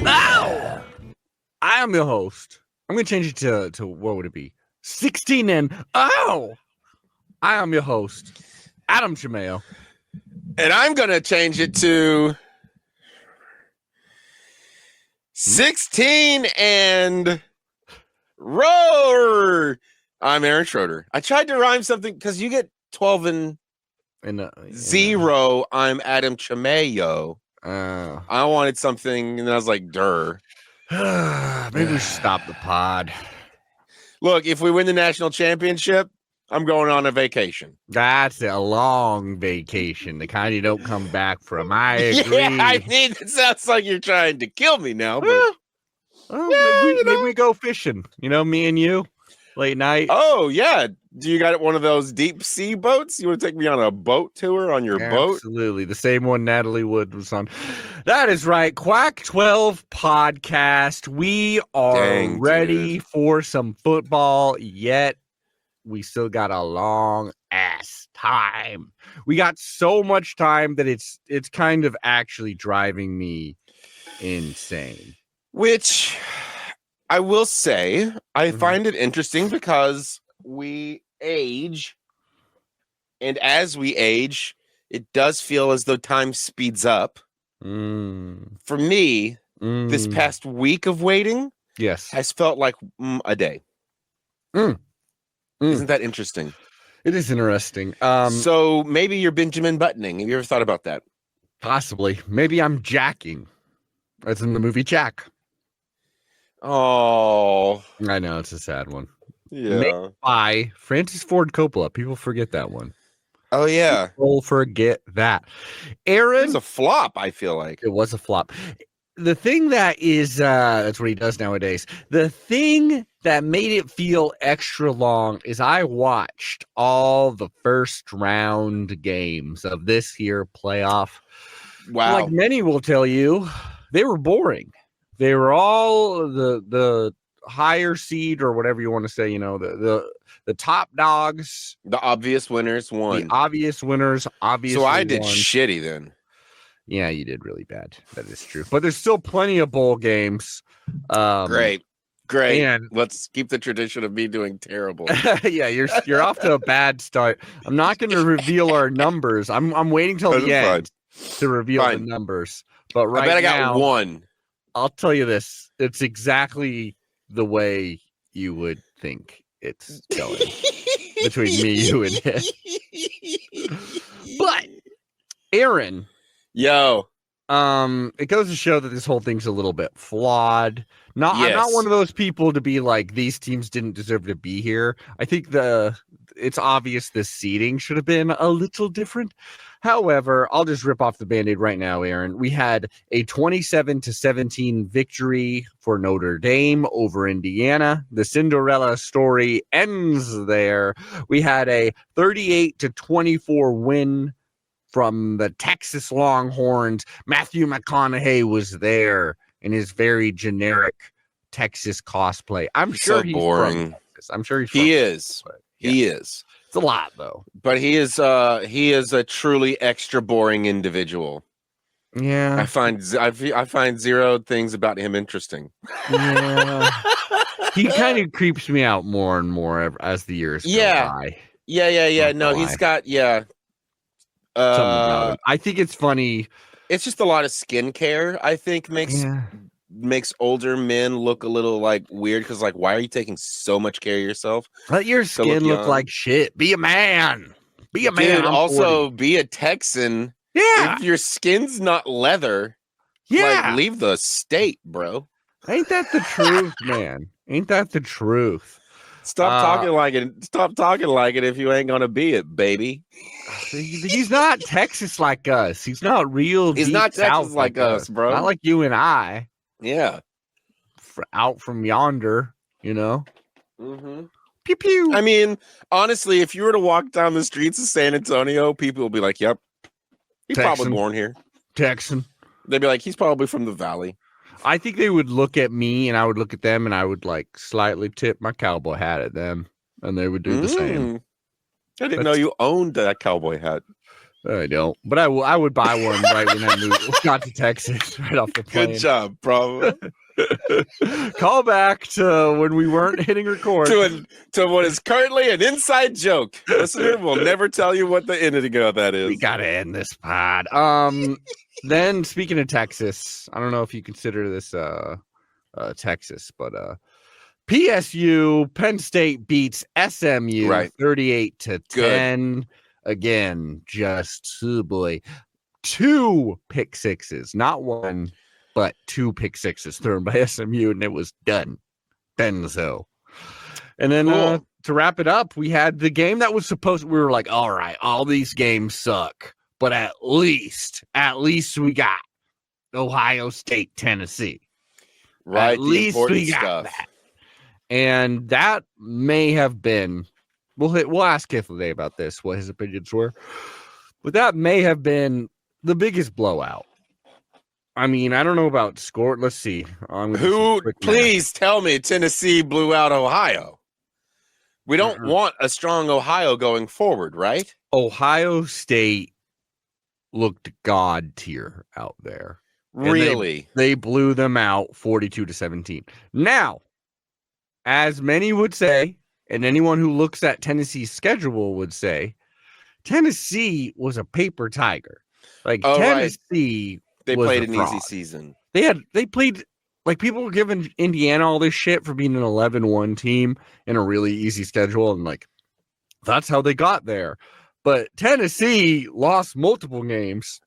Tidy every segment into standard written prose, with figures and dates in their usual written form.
Ow! I am your host. I'm going to change it to what would it be? 16 and oh! I am your host, Adam Chimayo. And I'm going to change it to 16 and roar. I'm Aaron Schroeder. I tried to rhyme something because you get 12 and 0. I'm Adam Chimayo. I wanted something, and I was like, "Durr." Maybe we should stop the pod. Look, if we win the national championship, I'm going on a vacation. That's a long vacation, the kind you don't come back from. I agree. Yeah, I mean, it sounds like you're trying to kill me now. But maybe we go fishing. You know, me and you, late night. Oh yeah. Do you got one of those deep sea boats? You want to take me on a boat tour on your boat? Absolutely. The same one Natalie Wood was on. That is right. Quack 12 podcast. We are ready for some football, yet we still got a long ass time. We got so much time that it's kind of actually driving me insane. Which I will say, I find it interesting because we age, and as we age, it does feel as though time speeds up. For me, this past week of waiting has felt like a day. Isn't that interesting? It is interesting. So maybe you're Benjamin Buttoning. Have you ever thought about that? Possibly. Maybe I'm jacking, as in the movie Jack. Oh, I know, it's a sad one. Yeah. Made by Francis Ford Coppola. People forget that one. Oh, yeah. People forget that. Aaron. It was a flop, I feel like. It was a flop. The thing that is, that's what he does nowadays. The thing that made it feel extra long is I watched all the first round games of this here playoff. Wow. Like many will tell you, they were boring. They were all the higher seed or whatever you want to say, you know, the top dogs. The obvious winners won. The obvious winners obviously So I did won. shitty then. Yeah, you did really bad. That is true. But there's still plenty of bowl games. Great. And let's keep the tradition of me doing terrible. yeah, you're off to a bad start. I'm not going to reveal our numbers. I'm waiting till the end to reveal the numbers. But right now, I got one. I'll tell you this. It's exactly the way you would think it's going between me, you, and him. But Aaron, yo, it goes to show that this whole thing's a little bit flawed. I'm not one of those people to be like, these teams didn't deserve to be here. I think it's obvious the seeding should have been a little different. However, I'll just rip off the Band-Aid right now, Aaron. We had a 27-17 victory for Notre Dame over Indiana. The Cinderella story ends there. We had a 38-24 win from the Texas Longhorns. Matthew McConaughey was there in his very generic Texas cosplay. I'm sure he's boring. From Texas. I'm sure he is. He is. It's a lot though. But he is a truly extra boring individual. Yeah. I find zero things about him interesting. Yeah. He kind of creeps me out more and more as the years go by. Yeah. No, he's got something about it. I think it's funny. It's just a lot of skincare, I think, makes makes older men look a little like weird because like, why are you taking so much care of yourself? Let your skin look like shit. Be a man. Be a man. Dude, also be a Texan. Yeah. If your skin's not leather, like leave the state, bro. Ain't that the truth, man? Ain't that the truth? Stop talking like it. Stop talking like it if you ain't gonna be it, baby. He's not Texas like us. He's not real. He's not Texas like us, bro. Not like you and I. Yeah. Out from yonder, you know. Mm-hmm. Pew pew. I mean, honestly, if you were to walk down the streets of San Antonio, people will be like, "Yep, he's probably born here." Texan. They'd be like, "He's probably from the valley." I think they would look at me and I would look at them and I would like slightly tip my cowboy hat at them and they would do the same. I didn't know you owned that cowboy hat. I don't, but I would buy one right when I got to Texas, right off the plane. Good job, bro. Call back to when we weren't hitting record. To what is currently an inside joke. Listener will never tell you what the ending of that is. We gotta end this pod. Then speaking of Texas, I don't know if you consider this Texas, but PSU Penn State beats SMU 38-10. Again, just boy, 2 pick sixes, not one, but 2 pick sixes thrown by SMU, and it was done. Benzo. And then to wrap it up, we had the game that was supposed. We were like, all right, all these games suck, but at least we got Ohio State, Tennessee. Right, at least we got that. And that may have been. We'll ask Kith today about this, what his opinions were, but that may have been the biggest blowout. I mean, I don't know about score. Let's see. Please tell me Tennessee blew out Ohio. We don't want a strong Ohio going forward, right? Ohio State looked god tier out there. Really? They blew them out 42-17. Now, as many would say, and anyone who looks at Tennessee's schedule would say, Tennessee was a paper tiger. Like Tennessee, they played an easy season. They played like people were giving Indiana all this shit for being an 11-1 team in a really easy schedule, and like that's how they got there. But Tennessee lost multiple games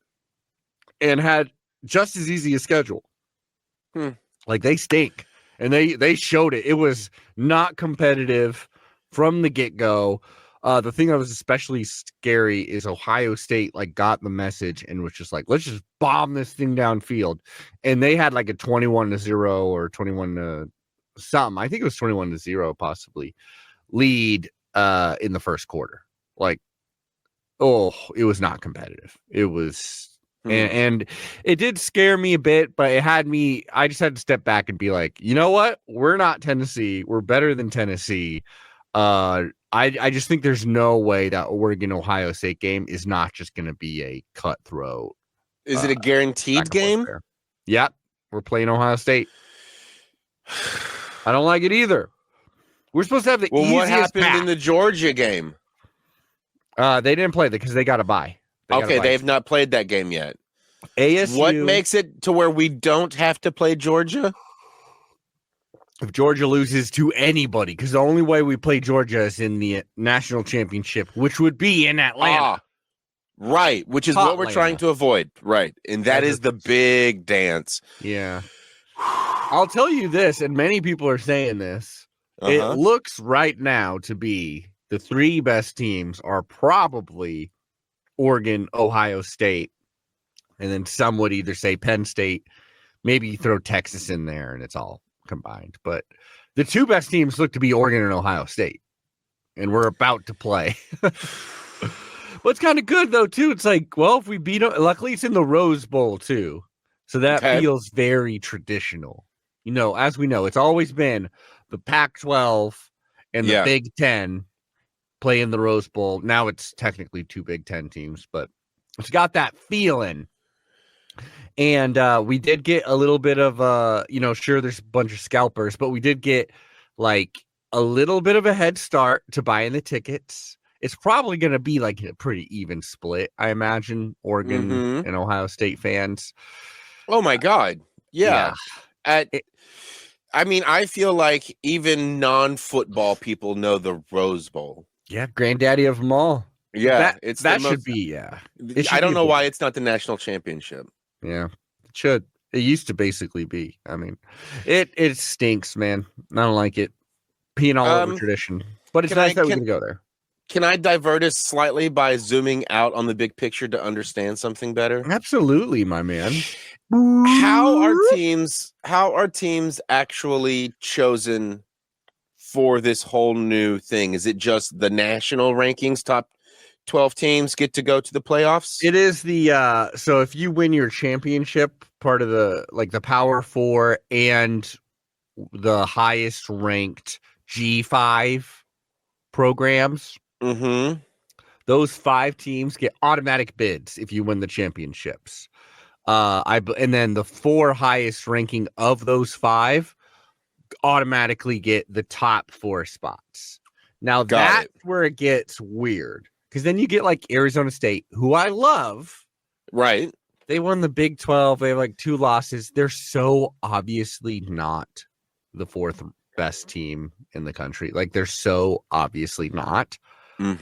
and had just as easy a schedule. Like they stink. And they showed it. It was not competitive from the get-go. The thing that was especially scary is Ohio State like got the message and was just like, let's just bomb this thing downfield. And they had like a 21-0 or 21 something. I think it was 21-0 possibly lead in the first quarter. Like, it was not competitive. It was. And it did scare me a bit, but I just had to step back and be like, you know what? We're not Tennessee. We're better than Tennessee. I just think there's no way that Oregon-Ohio State game is not just going to be a cutthroat. Is it a guaranteed game? Yep. We're playing Ohio State. I don't like it either. We're supposed to have the easiest what happened path. in the Georgia game? They didn't play because they got a bye. They have not played that game yet. ASU. What makes it to where we don't have to play Georgia? If Georgia loses to anybody, because the only way we play Georgia is in the national championship, which would be in Atlanta. Right, which is what we're trying to avoid. Right, and that is the big dance. Yeah. I'll tell you this, and many people are saying this. It looks right now to be the 3 best teams are probably Oregon, Ohio State, and then some would either say Penn State, maybe throw Texas in there, and it's all combined. But the 2 best teams look to be Oregon and Ohio State, and we're about to play. But it's kind of good, though, too. It's like, well, if we beat them, luckily it's in the Rose Bowl, too. So that feels very traditional. You know, as we know, it's always been the Pac-12 and the Big Ten play in the Rose Bowl. Now it's technically 2 Big Ten teams, but it's got that feeling. And we did get a little bit of sure, there's a bunch of scalpers, but we did get like a little bit of a head start to buying the tickets. It's probably going to be like a pretty even split, I imagine, Oregon and Ohio State fans. Oh my God. Yeah. I mean, I feel like even non-football people know the Rose Bowl. Yeah, granddaddy of them all. Yeah, that should be. Yeah, I don't know why it's not the national championship. Yeah, it should. It used to basically be. I mean, it stinks, man. I don't like it. Peeing all over tradition, but it's nice that we can go there. Can I divert us slightly by zooming out on the big picture to understand something better? Absolutely, my man. How are teams actually chosen for this whole new thing? Is it just the national rankings, top 12 teams get to go to the playoffs? It is the so if you win your championship, part of the Power Four and the highest ranked G5 programs, those 5 teams get automatic bids if you win the championships. And then the 4 highest ranking of those 5 automatically get the top 4 spots. Now that's where it gets weird, because then you get like Arizona State, who I love. Right. They won the Big 12. They have like 2 losses. They're so obviously not the 4th best team in the country. Like, they're so obviously not.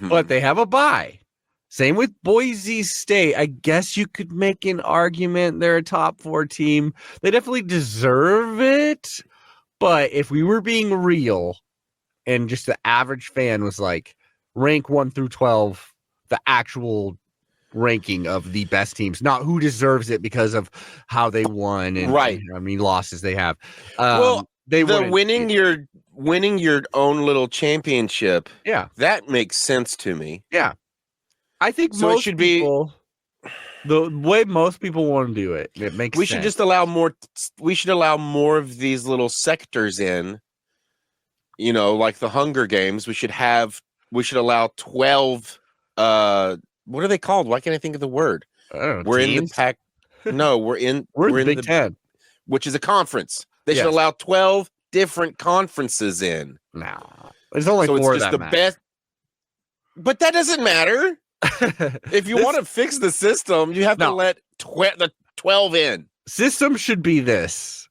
But they have a bye. Same with Boise State. I guess you could make an argument they're a top 4 team. They definitely deserve it. But if we were being real and just the average fan was like, rank 1 through 12, the actual ranking of the best teams, not who deserves it because of how they won and right. I mean, losses they have. Winning your own little championship. Yeah, that makes sense to me. Yeah, I think so. Most should people, be the way most people want to do it. It makes. We should just allow more. We should allow more of these little sectors in. You know, like the Hunger Games. We should allow 12. What are they called? Why can't I think of the word? We're teams? In the pack. No, we're in the Big Ten, which is a conference. They should allow 12 different conferences in. No, there's only 4 it's just the best. But that doesn't matter. If you want to fix the system, you have to let the 12 in. System should be this.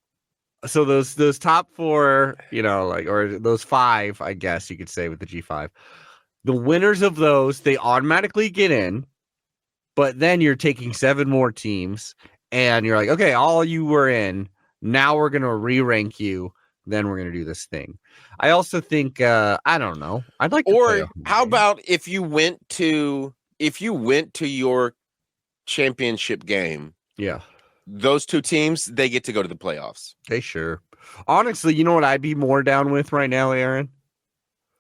So those top 4, you know, like, or those 5, I guess you could say, with the G5. The winners of those, they automatically get in, but then you're taking 7 more teams, and you're like, okay, all you were in. Now we're gonna re-rank you. Then we're gonna do this thing. I also think I don't know. I'd like. Or how about if you went to your championship game? Yeah, those 2 teams, they get to go to the playoffs. They sure. Honestly, you know what I'd be more down with right now, Aaron?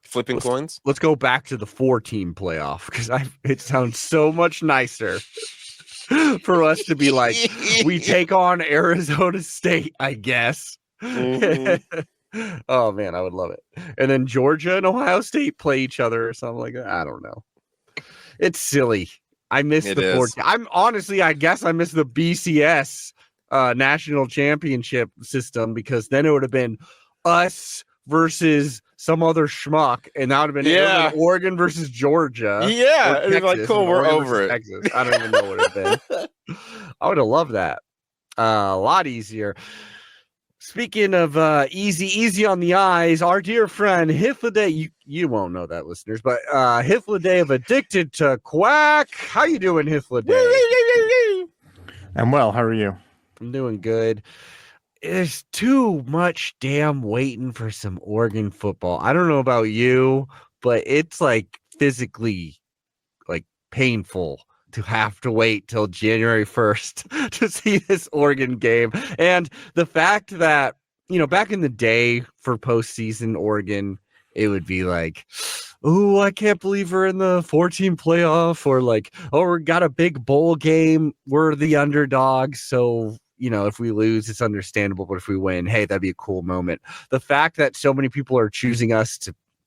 Flipping coins. Let's go back to the 4-team playoff, because it sounds so much nicer for us to be like, we take on Arizona State, I guess. Oh man, I would love it. And then Georgia and Ohio State play each other or something like that. I don't know. It's silly. I miss the 4-team. I'm honestly, I guess I miss the BCS national championship system, because then it would have been us versus some other schmuck, and that would have been Oregon versus Georgia. Yeah, it'd be like, cool, we're over it. Texas. I don't even know what it'd have been. I would have loved that. A lot easier. Speaking of easy on the eyes, our dear friend Hythloday, you won't know that, listeners, but Hythloday of Addicted to Quack. How you doing, Hythloday? I'm well. How are you? I'm doing good. There's too much damn waiting for some Oregon football. I don't know about you, but it's like physically like painful to have to wait till January 1st to see this Oregon game. And the fact that, you know, back in the day for postseason Oregon, it would be like, oh, I can't believe we're in the 14 playoff, or like, oh, we got a big bowl game. We're the underdogs. So, you know, if we lose, it's understandable. But if we win, hey, that'd be a cool moment. The fact that so many people are choosing us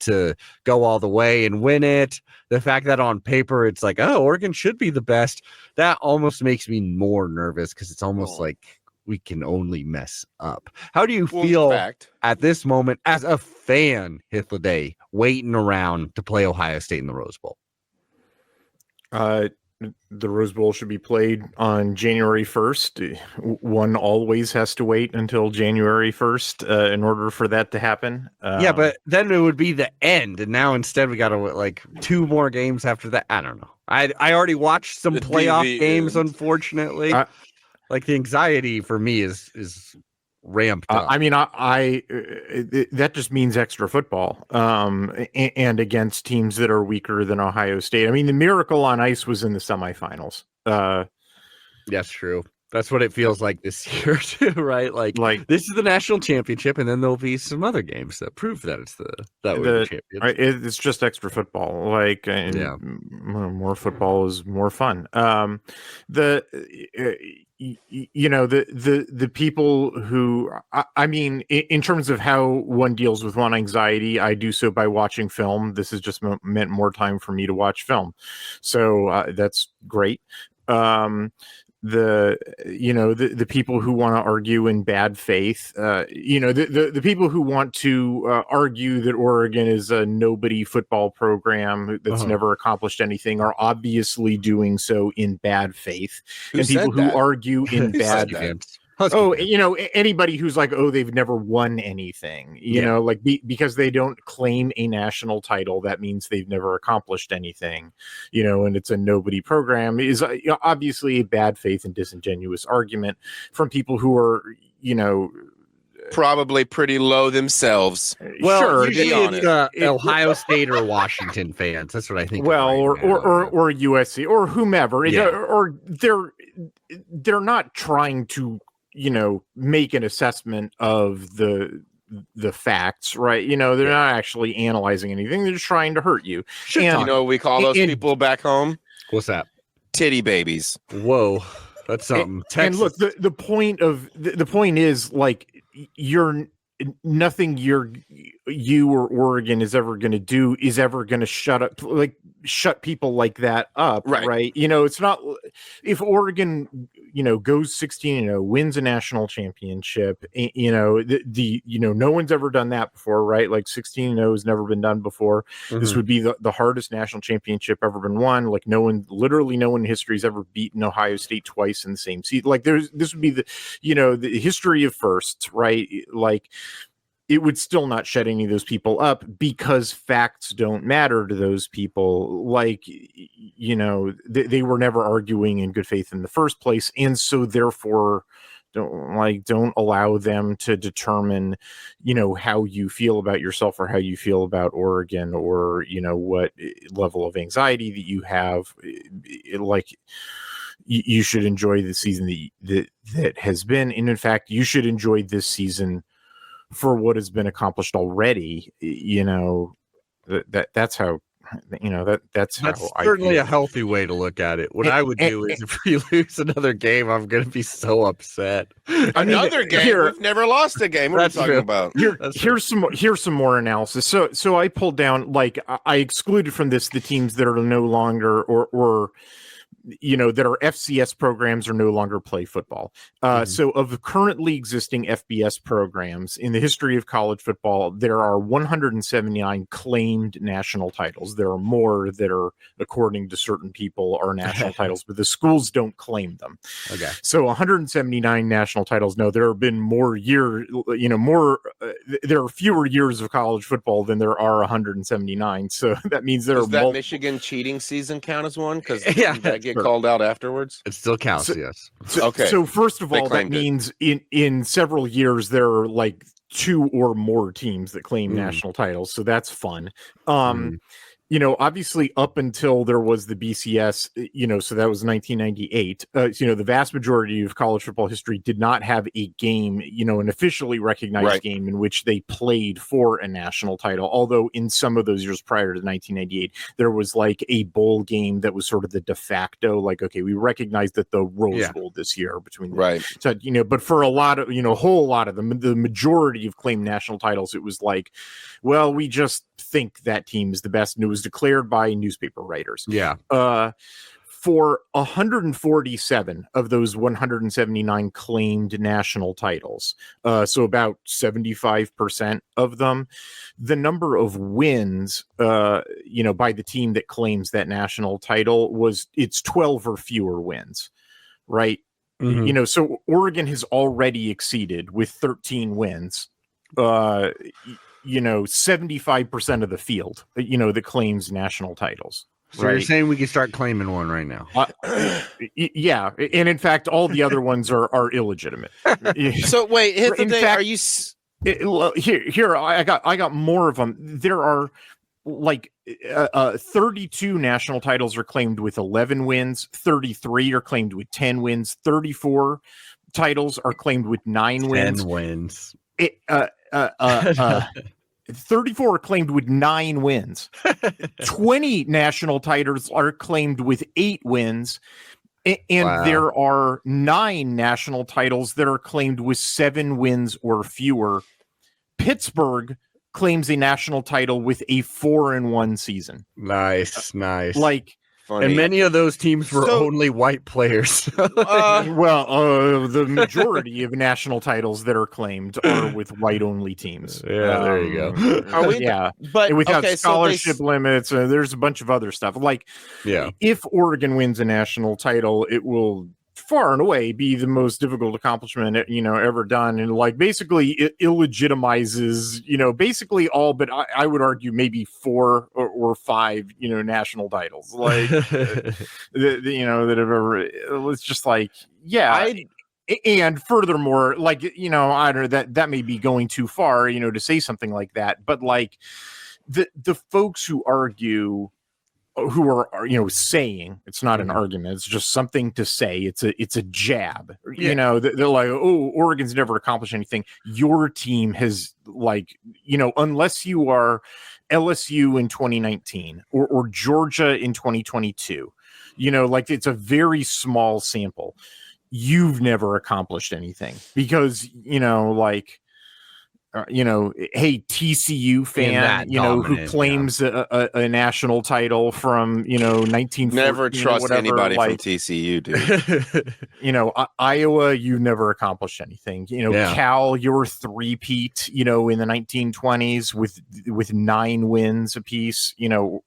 to go all the way and win it, the fact that on paper it's like, oh, Oregon should be the best, that almost makes me more nervous, because it's almost like we can only mess up. How do you feel at this moment as a fan, Hythloday, waiting around to play Ohio State in the Rose Bowl? the Rose Bowl should be played on January 1st. One always has to wait until January 1st in order for that to happen. Yeah, but then it would be the end, and now instead we got to like 2 more games after that. I don't know. I already watched some playoff games, unfortunately. Like the anxiety for me is ramped up. I mean, that just means extra football, and against teams that are weaker than Ohio State. I mean, the Miracle on Ice was in the semifinals. That's true. That's what it feels like this year too, right? Like this is the national championship, and then there'll be some other games that prove that it's the champion. It's just extra football. More football is more fun. The people who, I mean, in terms of how one deals with one anxiety, I do so by watching film. This has just meant more time for me to watch film, so that's great. The people who want to argue in bad faith, the people who want to argue that Oregon is a nobody football program that's never accomplished anything are obviously doing so in bad faith. And people who argue in bad faith. Anybody who's like, they've never won anything, because they don't claim a national title, that means they've never accomplished anything, and it's a nobody program is obviously a bad faith and disingenuous argument from people who are, probably pretty low themselves. Well, sure, usually it's Ohio State or Washington fans. That's what I think. Well, or USC or whomever, or they're not trying to make an assessment of the facts, right? They're not actually analyzing anything. They're just trying to hurt you. We call those people back home. What's that? Titty babies. Whoa, that's something. And look, the point is like nothing you or Oregon is ever going to do is ever going to shut people like that up, right? It's not if Oregon goes 16-0, wins a national championship, no one's ever done that before, right? Like 16-0 has never been done before. This would be the hardest national championship ever been won. Like literally no one in history has ever beaten Ohio State twice in the same season. Like this would be the history of firsts, right? Like it would still not shut any of those people up because facts don't matter to those people. Like, they were never arguing in good faith in the first place. And so therefore don't allow them to determine, how you feel about yourself or how you feel about Oregon or, what level of anxiety that you have. You should enjoy the season that has been. And in fact, you should enjoy this season for what has been accomplished already. That's how that's certainly a healthy way to look at it. What I would do is if we lose another game, I'm going to be so upset. Another game? We've never lost a game. What are you talking about? Here's some more analysis. So I pulled down, I excluded from this the teams that are no longer or that are FCS programs or no longer play football. So of the currently existing FBS programs in the history of college football, there are 179 claimed national titles. There are more that are, according to certain people, are national titles, but the schools don't claim them. Okay. So 179 national titles. No, there have been there are fewer years of college football than there are 179. So that means there Does that Michigan cheating season count as one? Because get called out afterwards? It still counts, yes. Okay. So first of all, that means in several years there are like 2 or more teams that claim national titles. So that's fun. Obviously up until there was the BCS, so that was 1998. The vast majority of college football history did not have a game, an officially recognized game in which they played for a national title. Although in some of those years prior to 1998, there was like a bowl game that was sort of the de facto, like, okay, we recognize that the Rose Bowl this year between them. So, but for a lot of, a whole lot of them, the majority of claimed national titles, it was like, well, we just think that team is the best, and it was declared by newspaper writers. for 147 of those 179 claimed national titles, so about 75% of them, the number of wins, by the team that claims that national title it's 12 or fewer wins, right? Mm-hmm. So Oregon has already exceeded with 13 wins, 75% of the field, that claims national titles. So you're saying we can start claiming one right now? Yeah, and in fact, all the other ones are illegitimate. So wait, hit the thing. Fact, are you here? I got more of them. There are 32 national titles are claimed with 11 wins. 33 are claimed with 10 wins. 34 titles are claimed with 9 wins. 10 wins. 34 are claimed with 9 wins. 20 national titles are claimed with 8 wins. And there are 9 national titles that are claimed with 7 wins or fewer. Pittsburgh claims a national title with a 4-1 season. Nice. Funny. And many of those teams were only white players. The majority of national titles that are claimed are with white-only teams. Yeah, there you go. But without scholarship limits, there's a bunch of other stuff. If Oregon wins a national title, it will far and away be the most difficult accomplishment ever done, and basically it illegitimizes basically all but I would argue maybe 4 or 5 national titles that have ever. It's just and furthermore, I don't know, that may be going too far to say something like that, but the folks who argue, who are saying it's not an argument, it's just something to say, it's a jab, they're like, oh, Oregon's never accomplished anything. Your team has unless you are LSU in 2019 or Georgia in 2022, it's a very small sample. You've never accomplished anything because hey, TCU fan, who claims a national title from 1940. Never trust anybody from TCU, dude. Iowa, you never accomplished anything. Cal, you're three-peat, in the 1920s with 9 wins apiece.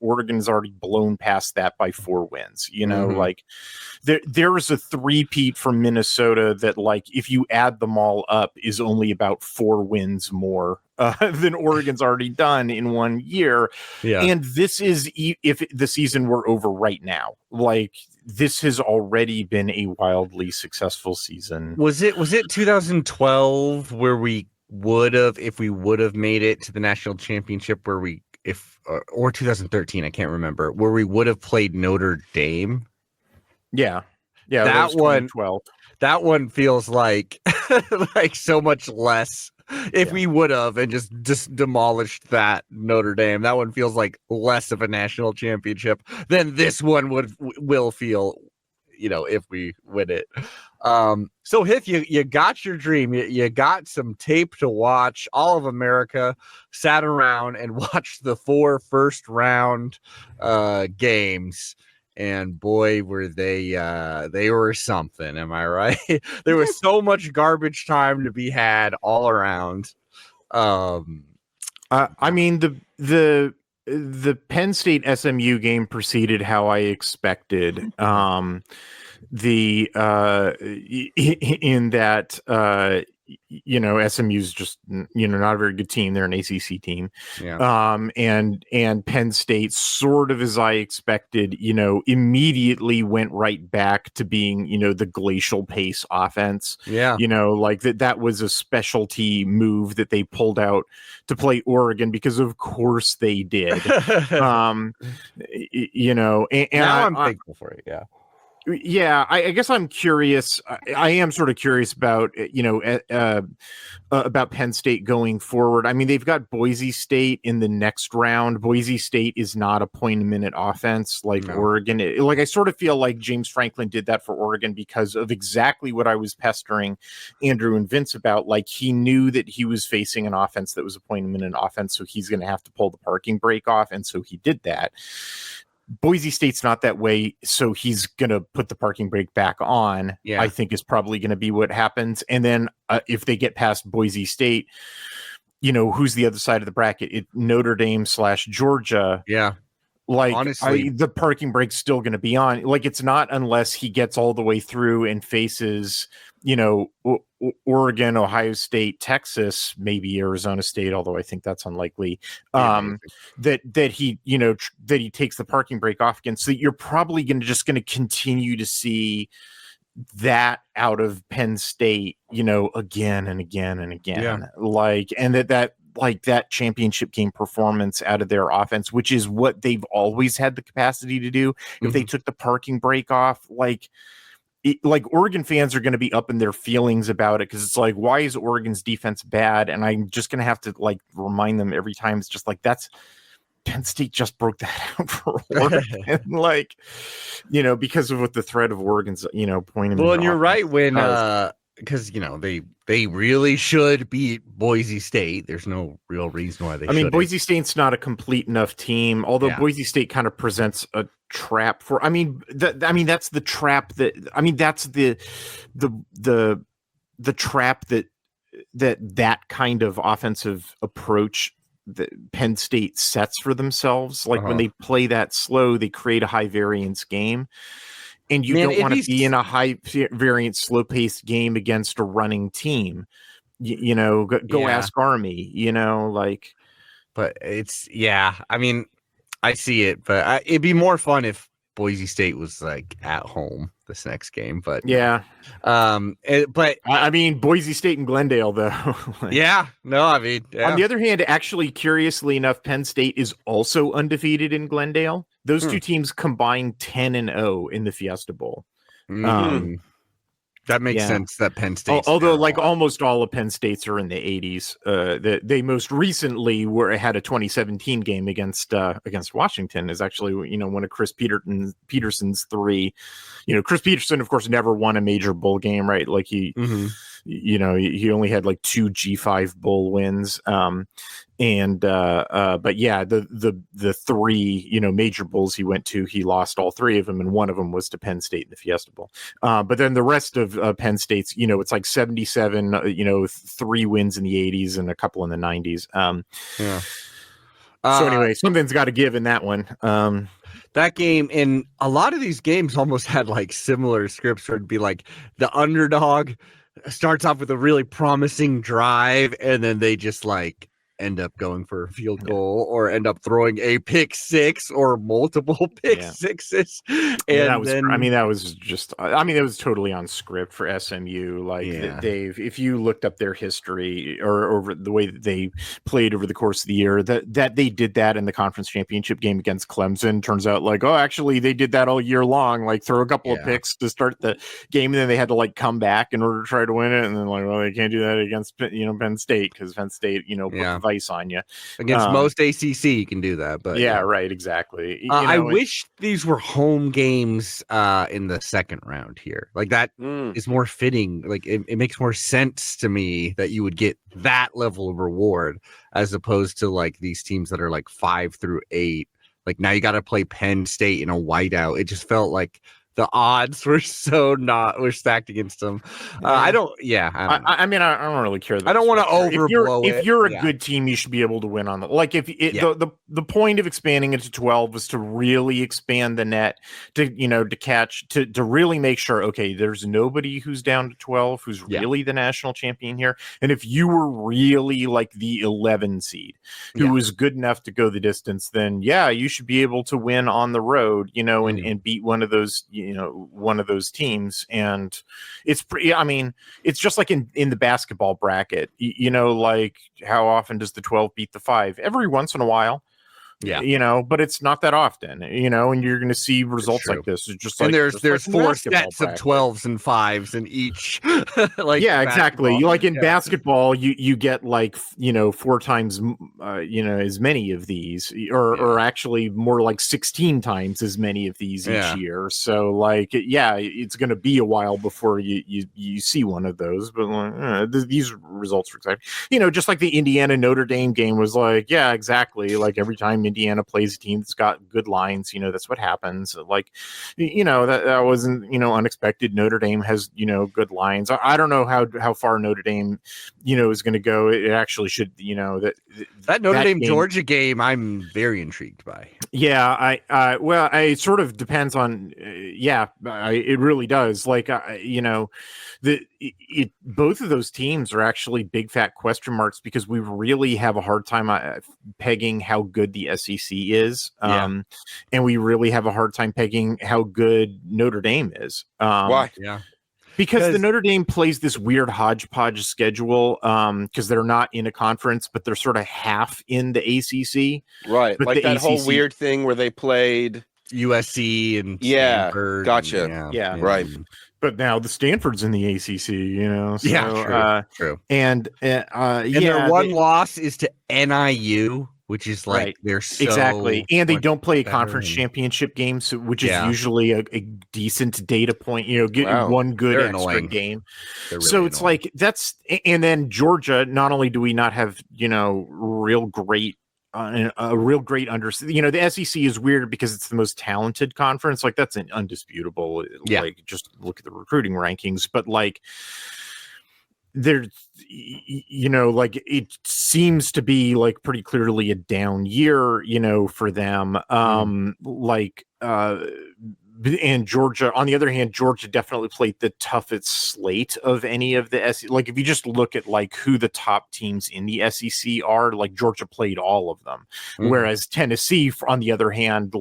Oregon's already blown past that by 4 wins. There's a three-peat from Minnesota that, if you add them all up, is only about 4 wins more than Oregon's already done in 1 year. Yeah. And this is, if the season were over right now, this has already been a wildly successful season. Was it 2012 where we would have, if we would have made it to the national championship, or 2013, I can't remember, where we would have played Notre Dame? Yeah. That one feels like so much less. If we would have and just demolished that Notre Dame, that one feels like less of a national championship than this one will feel, if we win it. So Hith, you got your dream. You got some tape to watch. All of America sat around and watched the 4 first round games. And boy, were they were something. Am I right? There was so much garbage time to be had all around. I mean, the Penn State SMU game proceeded how I expected. In that SMU's just not a very good team. They're an ACC team. Yeah. And Penn State, sort of as I expected, immediately went right back to being the glacial pace offense. Yeah. That was a specialty move that they pulled out to play Oregon, because of course they did. And now I'm thankful for it. Yeah. Yeah, I guess I'm curious. I am sort of curious about, about Penn State going forward. I mean, they've got Boise State in the next round. Boise State is not a point-a-minute offense like Oregon. I sort of feel like James Franklin did that for Oregon because of exactly what I was pestering Andrew and Vince about. He knew that he was facing an offense that was a point-a-minute offense, so he's going to have to pull the parking brake off, and so he did that. Boise State's not that way, so he's going to put the parking brake back on. Yeah. I think is probably going to be what happens. And then if they get past Boise State, who's the other side of the bracket? Notre Dame / Georgia. Yeah. Like, honestly, the parking brake's still going to be on. Like, it's not unless he gets all the way through and faces, Oregon, Ohio State, Texas, maybe Arizona State, although I think that's unlikely. That he, that he takes the parking brake off again. So you're probably going to continue to see that out of Penn State, again and again and again. Yeah. Like, and that championship game performance out of their offense, which is what they've always had the capacity to do. If they took the parking brake off, like Oregon fans are going to be up in their feelings about it, because it's like, why is Oregon's defense bad? And I'm just going to have to remind them every time. It's just like, that's Penn State just broke that out for Oregon. Because of what the threat of Oregon's, pointing. Well, and you're right when because they really should beat Boise State. There's no real reason why they. I mean, Boise State's not a complete enough team. Although Boise State kind of presents a trap for. That's the trap that. That's the trap that kind of offensive approach that Penn State sets for themselves. Like when they play that slow, they create a high variance game. And you don't want to be in a high variance, slow paced game against a running team. Go ask Army, But it's, I see it, but it'd be more fun if Boise State was at home this next game. But Boise State and Glendale, though. On the other hand, actually, curiously enough, Penn State is also undefeated in Glendale. Those two teams combined 10-0 in the Fiesta Bowl. That makes sense that Penn State. Although, almost all of Penn State's are in the 80s. They most recently had a 2017 game against Washington. Is actually one of Chris Peterson's three. Chris Peterson, of course, never won a major bowl game, right? Like he only had 2 G5 bowl wins. But yeah, the 3 major bowls he went to, he lost all 3 of them, and one of them was to Penn State in the Fiesta Bowl. But then the rest of Penn State's, it's 77, 3 wins in the 80s and a couple in the 90s. So anyway, something's got to give in that one. That game, and a lot of these games almost had similar scripts where it'd be the underdog starts off with a really promising drive, and then they just end up going for a field goal or end up throwing a pick 6 or multiple pick 6s. And that was totally on script for SMU. Dave, if you looked up their history or the way that they played over the course of the year, that they did that in the conference championship game against Clemson, turns out actually they did that all year long, throw a couple of picks to start the game, and then they had to come back in order to try to win it, and then they can't do that against Penn State, because Penn State put on you against most ACC. You can do that, but right, exactly. I wish these were home games in the second round here. That is more fitting. It makes more sense to me that you would get that level of reward as opposed to these teams that are 5 through 8. Now you got to play Penn State in a whiteout. It just felt like the odds were were stacked against them. I don't really care. I don't want to overblow it. If you're a good team, you should be able to win on the point of expanding it to 12 was to really expand the net to really make sure, okay, there's nobody who's down to 12 who's really the national champion here. And if you were really the 11 seed who was good enough to go the distance, then you should be able to win on the road, and beat one of those one of those teams. And it's pretty, it's just in the basketball bracket, how often does the 12 beat the 5? Every once in a while. But it's not that often, and you're going to see results like this. It's just and there's 4 sets of 12s and 5s in each. Exactly. In basketball, you get 4 times, as many of these, or actually more 16 times as many of these each year. So it's going to be a while before you see one of those. But these results are exciting. Just like the Indiana Notre Dame game was exactly. Every time Indiana plays a team that's got good lines, that's what happens. Like, that wasn't, unexpected. Notre Dame has, good lines. I don't know how far Notre Dame, is going to go. It actually should, that Notre Dame Georgia game, I'm very intrigued by. Yeah, it sort of depends on, it really does. Like, both of those teams are actually big fat question marks because we really have a hard time pegging how good the SEC is. And we really have a hard time pegging how good Notre Dame is. Why? Yeah. Because the Notre Dame plays this weird hodgepodge schedule because they're not in a conference, but they're sort of half in the ACC. Right. But like that ACC... whole weird thing where they played USC and Stanford. Gotcha. Yeah. Right. But now the Stanford's in the ACC, So, true. And their one loss is to NIU, which is like right. they're so exactly, and they don't play a conference championship game, which is usually a decent data point. Get one good they're extra annoying. game. Really so it's annoying. like that's, and then Georgia. Not only do we not have real great. A real great the SEC is weird because it's the most talented conference. Like that's undisputable. Like just look at the recruiting rankings, but like there's like it seems to be like pretty clearly a down year for them. And Georgia, on the other hand, Georgia definitely played the toughest slate of any of the SEC. Like if you just look at like who the top teams in the SEC are, like Georgia played all of them, whereas Tennessee, on the other hand,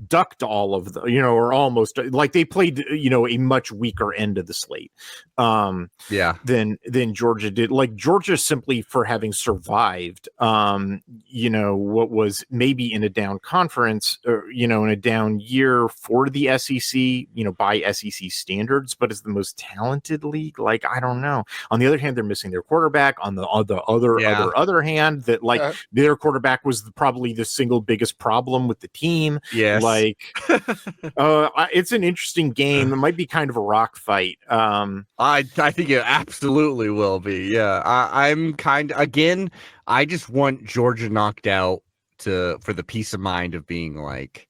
ducked all of the, or almost, like they played, a much weaker end of the slate than Georgia did. Like Georgia, simply for having survived, what was maybe in a down conference or, in a down year for the SEC, by SEC standards, but it's the most talented league. Like, I don't know. On the other hand, they're missing their quarterback. On the other hand, that like their quarterback was probably the single biggest problem with the team. Yes. Like, it's an interesting game. It might be kind of a rock fight. I think it absolutely will be. Yeah, I'm kind of, again, I just want Georgia knocked out for the peace of mind of being like,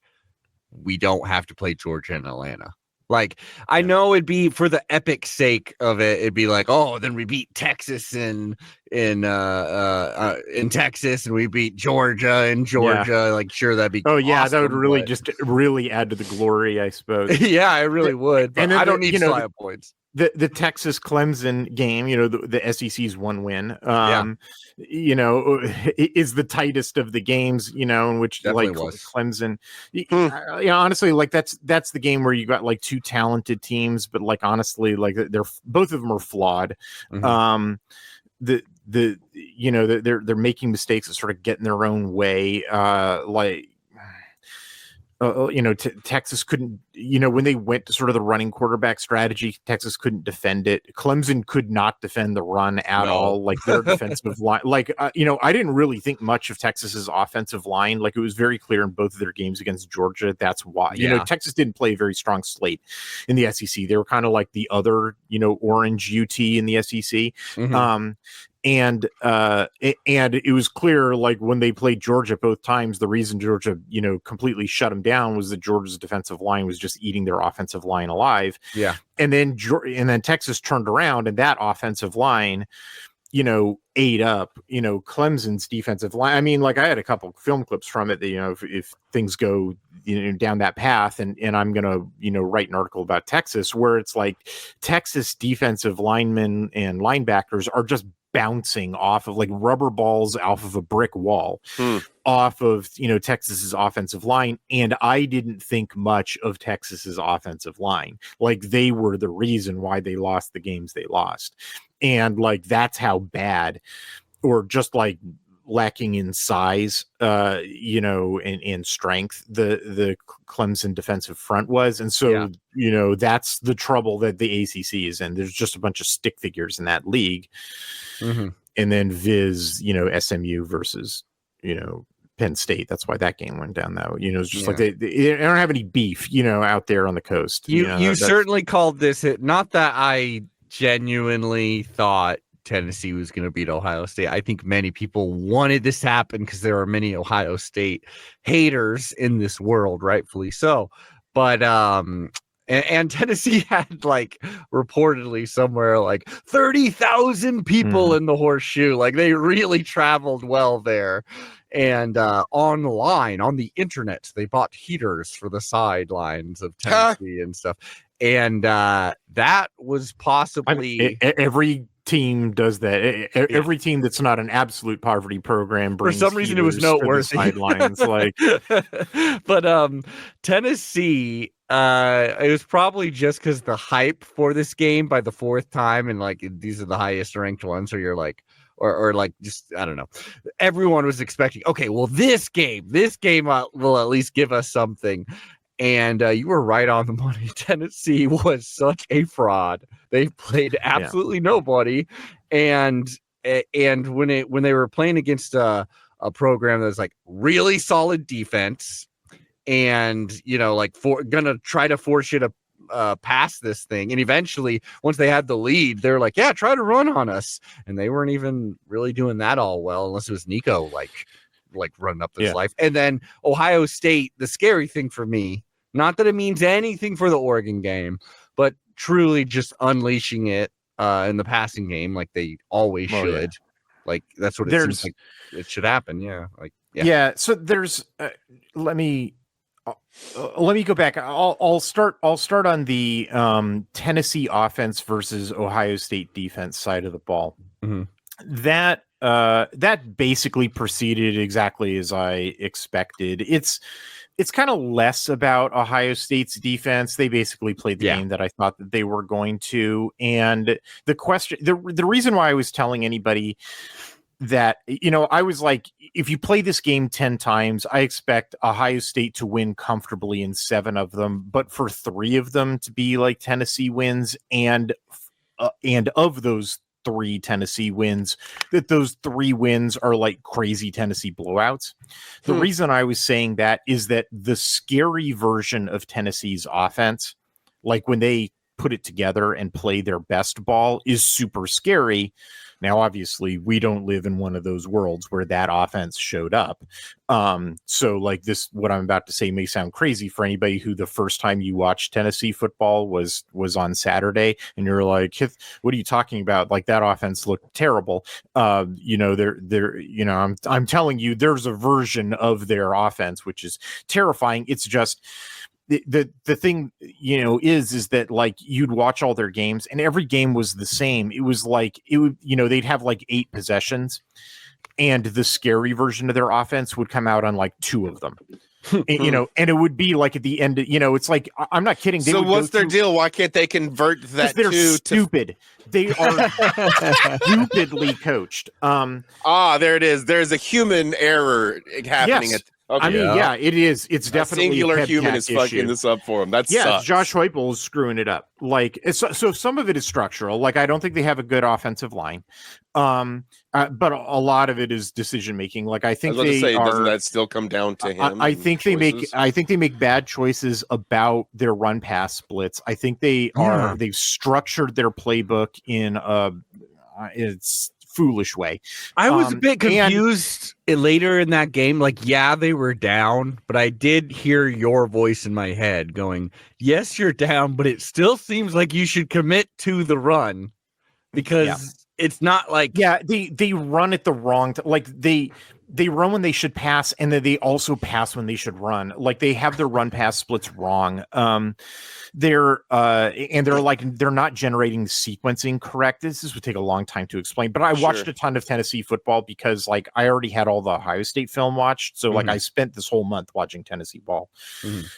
we don't have to play Georgia and Atlanta. Like, I know it'd be for the epic sake of it. It'd be like, oh, then we beat Texas in Texas, and we beat Georgia in Georgia. Yeah. Like, sure, that'd be. Oh yeah, awesome, that would really just really add to the glory, I suppose. Yeah, it really would. But and I don't need style points. The Texas Clemson game, the SEC's one win, is the tightest of the games, in which definitely like was. Clemson, honestly, like that's the game where you got like two talented teams, but like honestly, like they're both of them are flawed. Mm-hmm. They're making mistakes that sort of get in their own way, Texas couldn't, when they went to sort of the running quarterback strategy, Texas couldn't defend it. Clemson could not defend the run at all. Like their defensive line, I didn't really think much of Texas's offensive line. Like it was very clear in both of their games against Georgia. That's why, Texas didn't play a very strong slate in the SEC. They were kind of like the other, orange UT in the SEC. Mm-hmm. And it was clear, like when they played Georgia both times, the reason Georgia, completely shut them down was that Georgia's defensive line was just eating their offensive line alive. Yeah. And then Texas turned around, and that offensive line, ate up, Clemson's defensive line. I mean, like I had a couple film clips from it that, if things go, down that path, and I'm going to, write an article about Texas where it's like Texas defensive linemen and linebackers are just bouncing off of like rubber balls off of a brick wall off of Texas's offensive line. And I didn't think much of Texas's offensive line. Like they were the reason why they lost the games they lost. And like that's how bad, or just like lacking in size, and strength, the Clemson defensive front was. And so, that's the trouble that the ACC is in. There's just a bunch of stick figures in that league. Mm-hmm. And then Viz, SMU versus, Penn State. That's why that game went down, though. It's just like they don't have any beef, out there on the coast. You certainly called this it. Not that I genuinely thought Tennessee was going to beat Ohio State. I think many people wanted this to happen because there are many Ohio State haters in this world, rightfully so. But and Tennessee had like reportedly somewhere like 30,000 people in the Horseshoe. Like they really traveled well there. And online on the internet, they bought heaters for the sidelines of Tennessee and stuff. And that was possibly every team does that. Every team that's not an absolute poverty program brings for some reason it was noteworthy sidelines. Like, but Tennessee, it was probably just because the hype for this game by the fourth time, and like these are the highest ranked ones, so you're like, or like just I don't know, everyone was expecting. Okay, well this game will at least give us something. And you were right on the money. Tennessee was such a fraud. They played absolutely nobody, and when they were playing against a program that was like really solid defense, and like gonna try to force you to pass this thing, and eventually once they had the lead, they're like, yeah, try to run on us, and they weren't even really doing that all well, unless it was Nico like running up this life. And then Ohio State, the scary thing for me. Not that it means anything for the Oregon game, but truly just unleashing it in the passing game like they always should. Yeah. Like that's what it seems like it should happen. Yeah. Yeah. So there's let me go back. I'll start on the Tennessee offense versus Ohio State defense side of the ball. Mm-hmm. That basically proceeded exactly as I expected. It's kind of less about Ohio State's defense. They basically played the game that I thought that they were going to. And the reason why I was telling anybody that, I was like, if you play this game 10 times, I expect Ohio State to win comfortably in 7 of them, but for 3 of them to be like Tennessee wins, and of those 3 Tennessee wins, that those 3 wins are like crazy Tennessee blowouts. The reason I was saying that is that the scary version of Tennessee's offense, like when they put it together and play their best ball, is super scary. Now, obviously, we don't live in one of those worlds where that offense showed up. So like this, what I'm about to say may sound crazy for anybody who the first time you watched Tennessee football was on Saturday, and you're like, what are you talking about? Like that offense looked terrible. I'm telling you, there's a version of their offense which is terrifying. It's just the thing, is that like you'd watch all their games and every game was the same. It was like they'd have like 8 possessions, and the scary version of their offense would come out on like 2 of them. and it would be like at the end, it's like, I'm not kidding. So what's their deal? Why can't they convert that? They're stupid. They are stupidly coached. There it is. There's a human error happening. Yes. Okay. I mean, it is. It's definitely a singular human is fucking this up for him. That's Josh Heupel is screwing it up. Like, so some of it is structural. Like, I don't think they have a good offensive line, but a lot of it is decision making. Like, I think doesn't that still come down to him? I think they make bad choices about their run pass splits. I think they've structured their playbook in it's foolish way. I was a bit confused later in that game. Like, they were down, but I did hear your voice in my head going, yes, you're down, but it still seems like you should commit to the run, because it's not like they run at the wrong like they run when they should pass, and then they also pass when they should run. Like they have their run pass splits wrong. They're not generating sequencing correct. This would take a long time to explain, but I watched a ton of Tennessee football because like I already had all the Ohio State film watched. So like I spent this whole month watching Tennessee ball,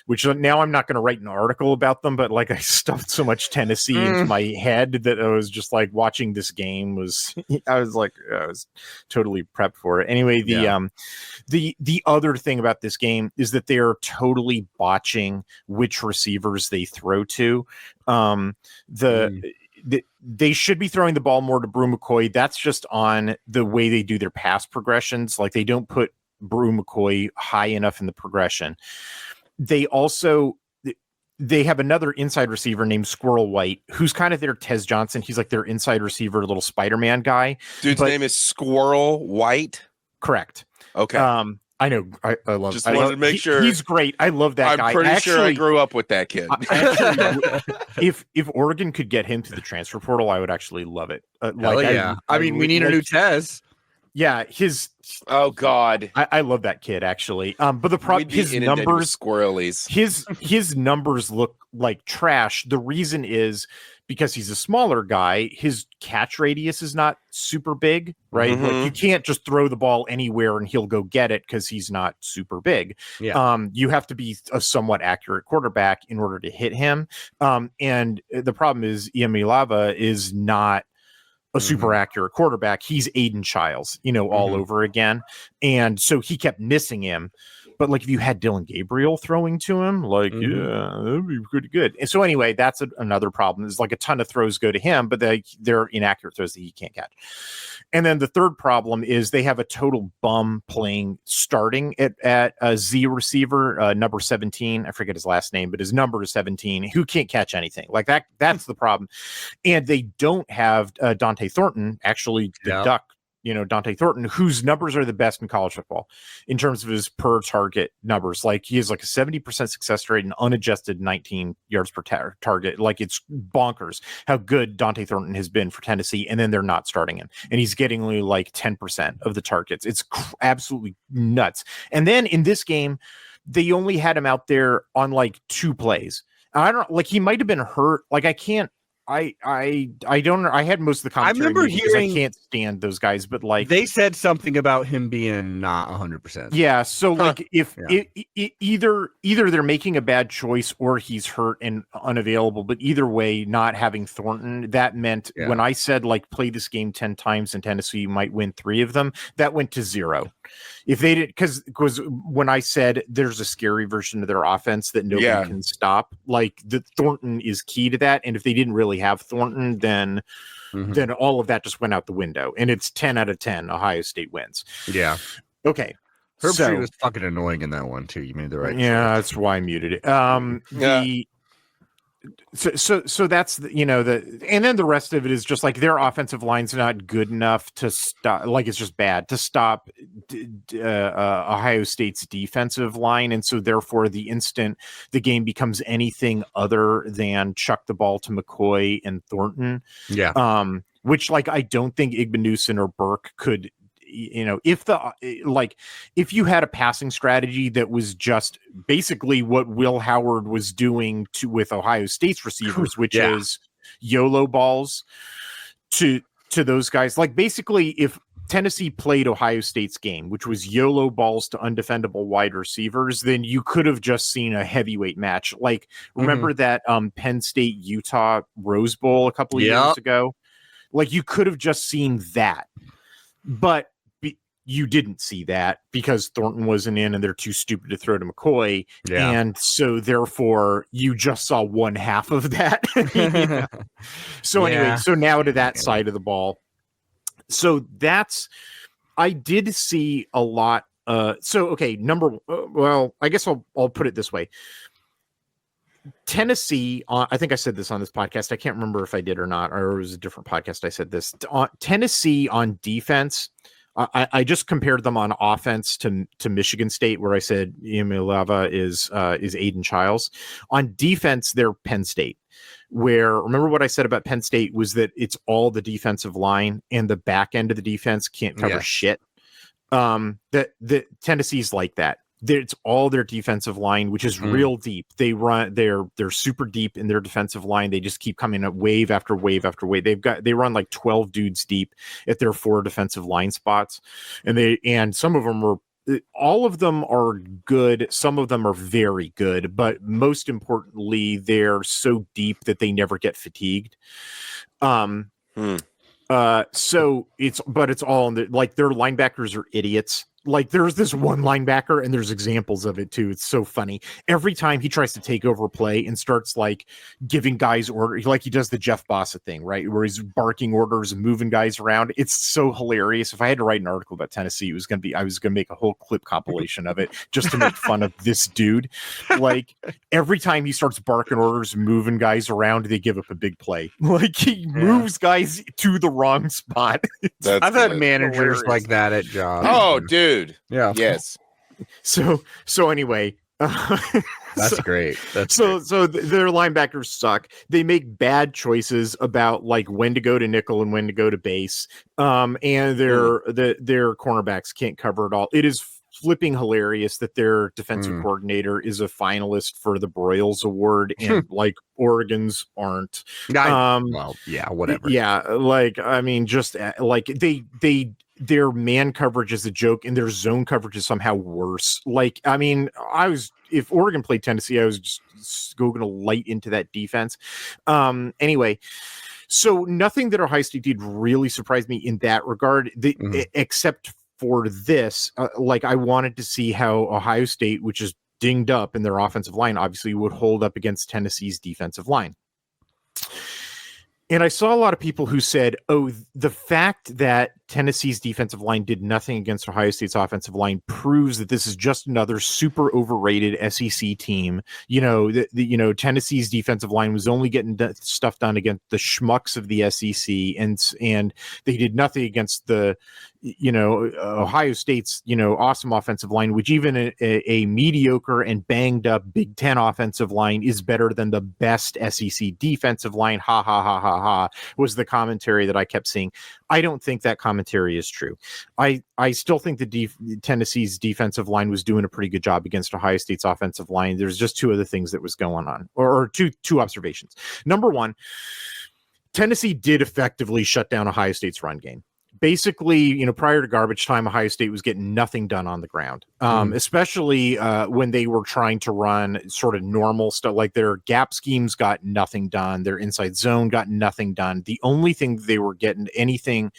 which now I'm not going to write an article about them, but like I stuffed so much Tennessee into my head that I was just like watching this game I was totally prepped for it. Anyway, the other thing about this game is that they're totally botching which receivers they throw to. They should be throwing the ball more to Brew McCoy. That's just on the way they do their pass progressions. Like they don't put Brew McCoy high enough in the progression. They also they have another inside receiver named Squirrel White, who's kind of their Tez Johnson. He's like their inside receiver, little Spider-Man guy. Dude's name is Squirrel White. Correct. Okay. I know. I love. Just wanted to make sure he's great. I love that guy. I'm pretty sure I grew up with that kid. If Oregon could get him to the transfer portal, I would actually love it. I mean, we need a new Tez. Yeah, his. Oh God, I love that kid actually. But the problem, his numbers, squirrelies. His numbers look like trash. The reason is because he's a smaller guy. His catch radius is not super big, right? Mm-hmm. Like you can't just throw the ball anywhere and he'll go get it because he's not super big. Yeah. You have to be a somewhat accurate quarterback in order to hit him. And the problem is Iamaleava is not a super accurate quarterback. He's Aiden Childs, all over again. And so he kept missing him. But like if you had Dylan Gabriel throwing to him, like, yeah, that'd be pretty good. And so anyway, that's another problem. There's like a ton of throws go to him, but they're inaccurate throws that he can't catch. And then the third problem is they have a total bum playing starting at a Z receiver, number 17. I forget his last name, but his number is 17, who can't catch anything like that. That's the problem. And they don't have Dante Thornton, actually the Duck. Dante Thornton, whose numbers are the best in college football in terms of his per target numbers. Like he has like a 70% success rate and unadjusted 19 yards per target. Like it's bonkers how good Dante Thornton has been for Tennessee. And then they're not starting him. And he's getting only like 10% of the targets. It's absolutely nuts. And then in this game, they only had him out there on like 2 plays. I don't like, he might've been hurt. Like I don't know. I had most of the commentary. I remember hearing I can't stand those guys, but like they said something about him being not 100%. Yeah, so like if either they're making a bad choice or he's hurt and unavailable, but either way, not having Thornton, that meant when I said like play this game 10 times in Tennessee, you might win 3 of them. That went to 0. If they did, because when I said there's a scary version of their offense that nobody can stop, like the Thornton is key to that. And if they didn't really have Thornton, then all of that just went out the window. And it's 10 out of 10 Ohio State wins. Yeah. Okay. Herb Street was fucking annoying in that one too. You made the right. Yeah, that's why I muted it. So that's and then the rest of it is just like their offensive line's not good enough to stop. Like it's just bad to stop Ohio State's defensive line, and so therefore the instant the game becomes anything other than chuck the ball to McCoy and Thornton, which like I don't think Igbenogson or Burke could. If you had a passing strategy that was just basically what Will Howard was doing with Ohio State's receivers, which is YOLO balls to those guys, like basically if Tennessee played Ohio State's game, which was YOLO balls to undefendable wide receivers, then you could have just seen a heavyweight match. Like remember that Penn State Utah Rose Bowl a couple of years ago? Like you could have just seen that, but you didn't see that because Thornton wasn't in and they're too stupid to throw to McCoy. Yeah. And so therefore you just saw one half of that. So anyway, so now to that side of the ball. So I did see a lot. I guess I'll put it this way. Tennessee, I think I said this on this podcast. I can't remember if I did or not, or it was a different podcast. I said this. Tennessee on defense, I just compared them on offense to Michigan State, where I said Iamaleava is Aiden Childs. On defense, they're Penn State. Where remember what I said about Penn State was that it's all the defensive line and the back end of the defense can't cover shit. That Tennessee's like that. It's all their defensive line, which is real deep. They're super deep in their defensive line. They just keep coming up wave after wave after wave. They run like 12 dudes deep at their 4 defensive line spots. And some of them all of them are good. Some of them are very good, but most importantly, they're so deep that they never get fatigued. So it's all in like their linebackers are idiots. Like there's this one linebacker, and there's examples of it too. It's so funny. Every time he tries to take over a play and starts like giving guys orders, like he does the Jeff Bossa thing, right? Where he's barking orders and moving guys around. It's so hilarious. If I had to write an article about Tennessee, I was going to make a whole clip compilation of it just to make fun of this dude. Like every time he starts barking orders and moving guys around, they give up a big play. Like he moves guys to the wrong spot. I've had managers hilarious. like that at jobs. Oh, dude. Yeah. Yes. So anyway, That's great. That's so great. their linebackers suck. They make bad choices about like when to go to nickel and when to go to base. And their cornerbacks can't cover it all. It is flipping hilarious that their defensive coordinator is a finalist for the Broyles Award, and like Oregon's aren't. Well, yeah, whatever. Yeah, like I mean, just like their man coverage is a joke, and their zone coverage is somehow worse. Like, I mean, if Oregon played Tennessee, I was just going to light into that defense. Anyway, so nothing that Ohio State did really surprised me in that regard, except for this. Like, I wanted to see how Ohio State, which is dinged up in their offensive line, obviously would hold up against Tennessee's defensive line. And I saw a lot of people who said, oh, the fact that Tennessee's defensive line did nothing against Ohio State's offensive line proves that this is just another super overrated SEC team. You know, Tennessee's defensive line was only getting stuff done against the schmucks of the SEC, and they did nothing against the, Ohio State's, awesome offensive line, which even a mediocre and banged up Big Ten offensive line is better than the best SEC defensive line. Ha, ha, ha, ha, ha, was the commentary that I kept seeing. I don't think that commentary is true. I still think Tennessee's defensive line was doing a pretty good job against Ohio State's offensive line. There's just two other things that was going on, or two observations. Number one, Tennessee did effectively shut down Ohio State's run game. Basically, prior to garbage time, Ohio State was getting nothing done on the ground, especially when they were trying to run sort of normal stuff. Like their gap schemes got nothing done. Their inside zone got nothing done. The only thing they were getting anything,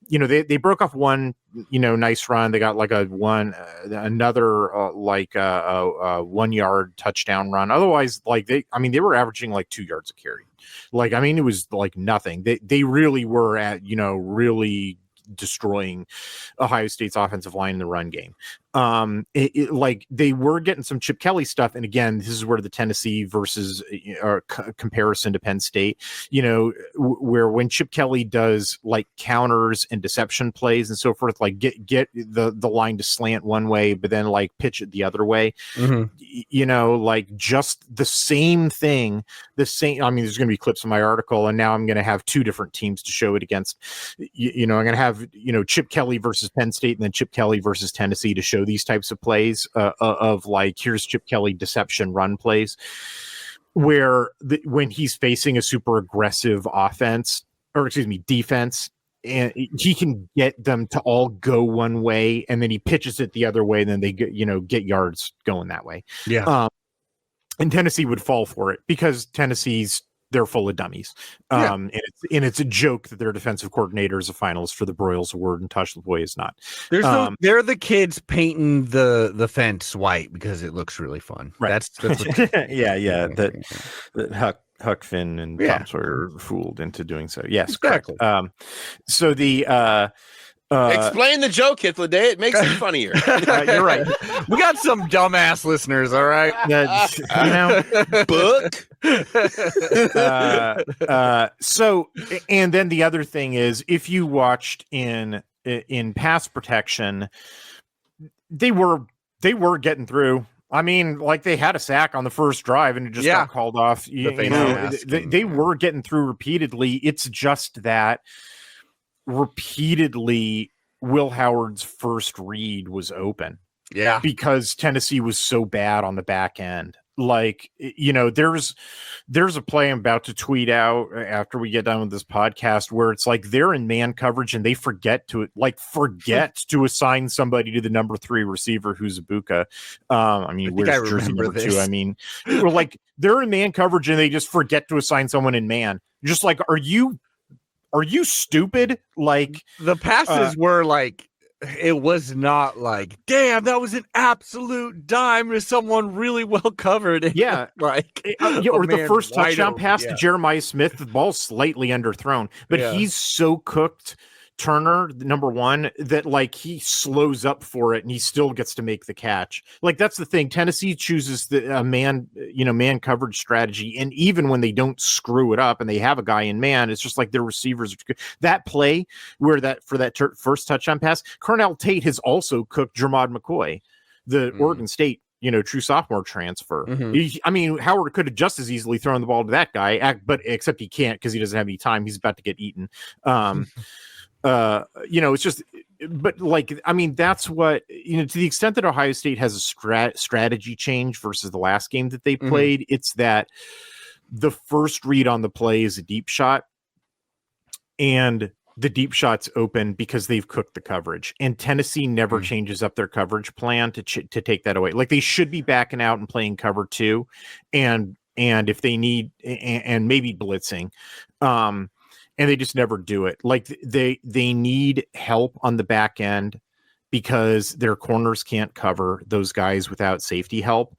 they broke off one, nice run. They got like another 1 yard touchdown run. Otherwise, they were averaging like 2 yards a carry. Like, I mean, it was like nothing. They really were at, really destroying Ohio State's offensive line in the run game. Like they were getting some Chip Kelly stuff. And again, this is where the Tennessee versus comparison to Penn State, where when Chip Kelly does like counters and deception plays and so forth, like get the line to slant one way, but then like pitch it the other way, like just the same thing, I mean, there's going to be clips in my article, and now I'm going to have two different teams to show it against. I'm going to have, Chip Kelly versus Penn State, and then Chip Kelly versus Tennessee to show these types of plays of like, here's Chip Kelly deception run plays, where when he's facing a super aggressive defense, and he can get them to all go one way, and then he pitches it the other way, and then they get yards going that way. Yeah. And Tennessee would fall for it because they're full of dummies. And it's a joke that their defensive coordinator is a finalist for the Broyles Award and Tosh Lavoie is not. They're the kids painting the fence white because it looks really fun. Right. That's what that Huck Finn and Tom Sawyer fooled into doing so. Yes, exactly. Correct. So the explain the joke, Hitler. It makes it funnier. You're right. We got some dumbass listeners, all right? Book. So, and then the other thing is, if you watched in pass protection, they were getting through. I mean, like they had a sack on the first drive and it just got called off. They were getting through repeatedly. It's just that repeatedly Will Howard's first read was open. Yeah. Because Tennessee was so bad on the back end. Like, there's a play I'm about to tweet out after we get done with this podcast where it's like they're in man coverage and they forget to assign somebody to the number 3 receiver who's Ibuka. I mean, where's jersey number 2? I mean, we're like they're in man coverage and they just forget to assign someone in man. Just like, are you stupid? Like the passes were like it was not like, damn, that was an absolute dime to someone really well covered. Yeah, like or the first touchdown open, pass to Jeremiah Smith, the ball's slightly underthrown, but he's so cooked, Turner, number one, that like he slows up for it and he still gets to make the catch. Like that's the thing. Tennessee chooses the man coverage strategy, and even when they don't screw it up and they have a guy in man, it's just like their receivers. That play where first touchdown pass, Cornell Tate has also cooked Jermod McCoy, the Oregon State true sophomore transfer. Howard could have just as easily thrown the ball to that guy, but except he can't because he doesn't have any time. He's about to get eaten. It's just, but like, I mean, that's what, to the extent that Ohio State has a strategy change versus the last game that they played, it's that the first read on the play is a deep shot, and the deep shot's open because they've cooked the coverage, and Tennessee never changes up their coverage plan to take that away. Like they should be backing out and playing cover 2 and if they need, and maybe blitzing, and they just never do it. Like they need help on the back end because their corners can't cover those guys without safety help.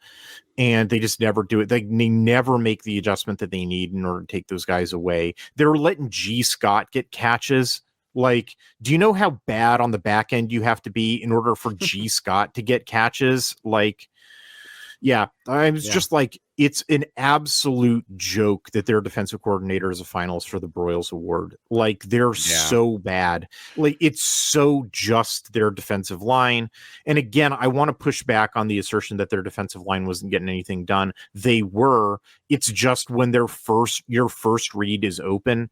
And they just never do it. They never make the adjustment that they need in order to take those guys away. They're letting G. Scott get catches. Like, do you know how bad on the back end you have to be in order for G. Scott to get catches? Like, yeah, I was just like, it's an absolute joke that their defensive coordinator is a finalist for the Broyles Award. Like, they're so bad. Like, it's so just their defensive line. And again, I want to push back on the assertion that their defensive line wasn't getting anything done. They were. It's just when your first read is open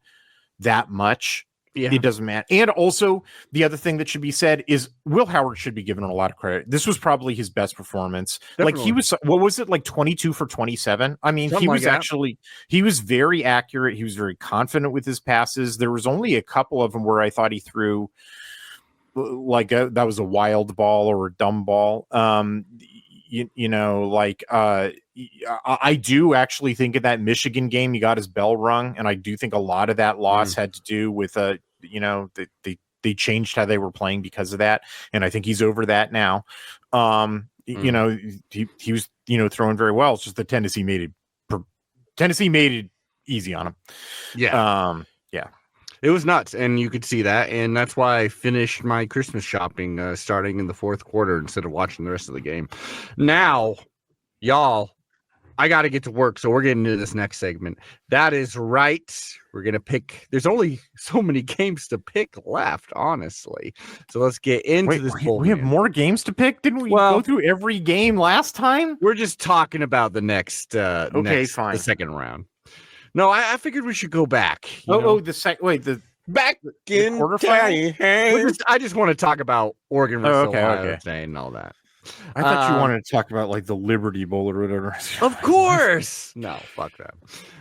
that much. Yeah. It doesn't matter. And also, the other thing that should be said is Will Howard should be given a lot of credit. This was probably his best performance. Definitely. Like he was, what was it, like 22 for 27? I mean, he was very accurate. He was very confident with his passes. There was only a couple of them where I thought he threw like that was a wild ball or a dumb ball. I do actually think in that Michigan game, he got his bell rung. And I do think a lot of that loss had to do with, they changed how they were playing because of that. And I think he's over that now. He was, throwing very well. It's just that Tennessee made it easy on him. Yeah. It was nuts, and you could see that, and that's why I finished my Christmas shopping starting in the fourth quarter instead of watching the rest of the game. Now, y'all, I got to get to work, so we're getting into this next segment. That is right. We're going to pick. There's only so many games to pick left, honestly. So let's get into this. We have more games to pick? Didn't we go through every game last time? We're just talking about the next, fine. The second round. No, I figured we should go back. Back in quarterfinal. I just want to talk about Oregon versus Ohio State and all that. I thought you wanted to talk about like the Liberty Bowl or whatever. Of course. No, fuck that.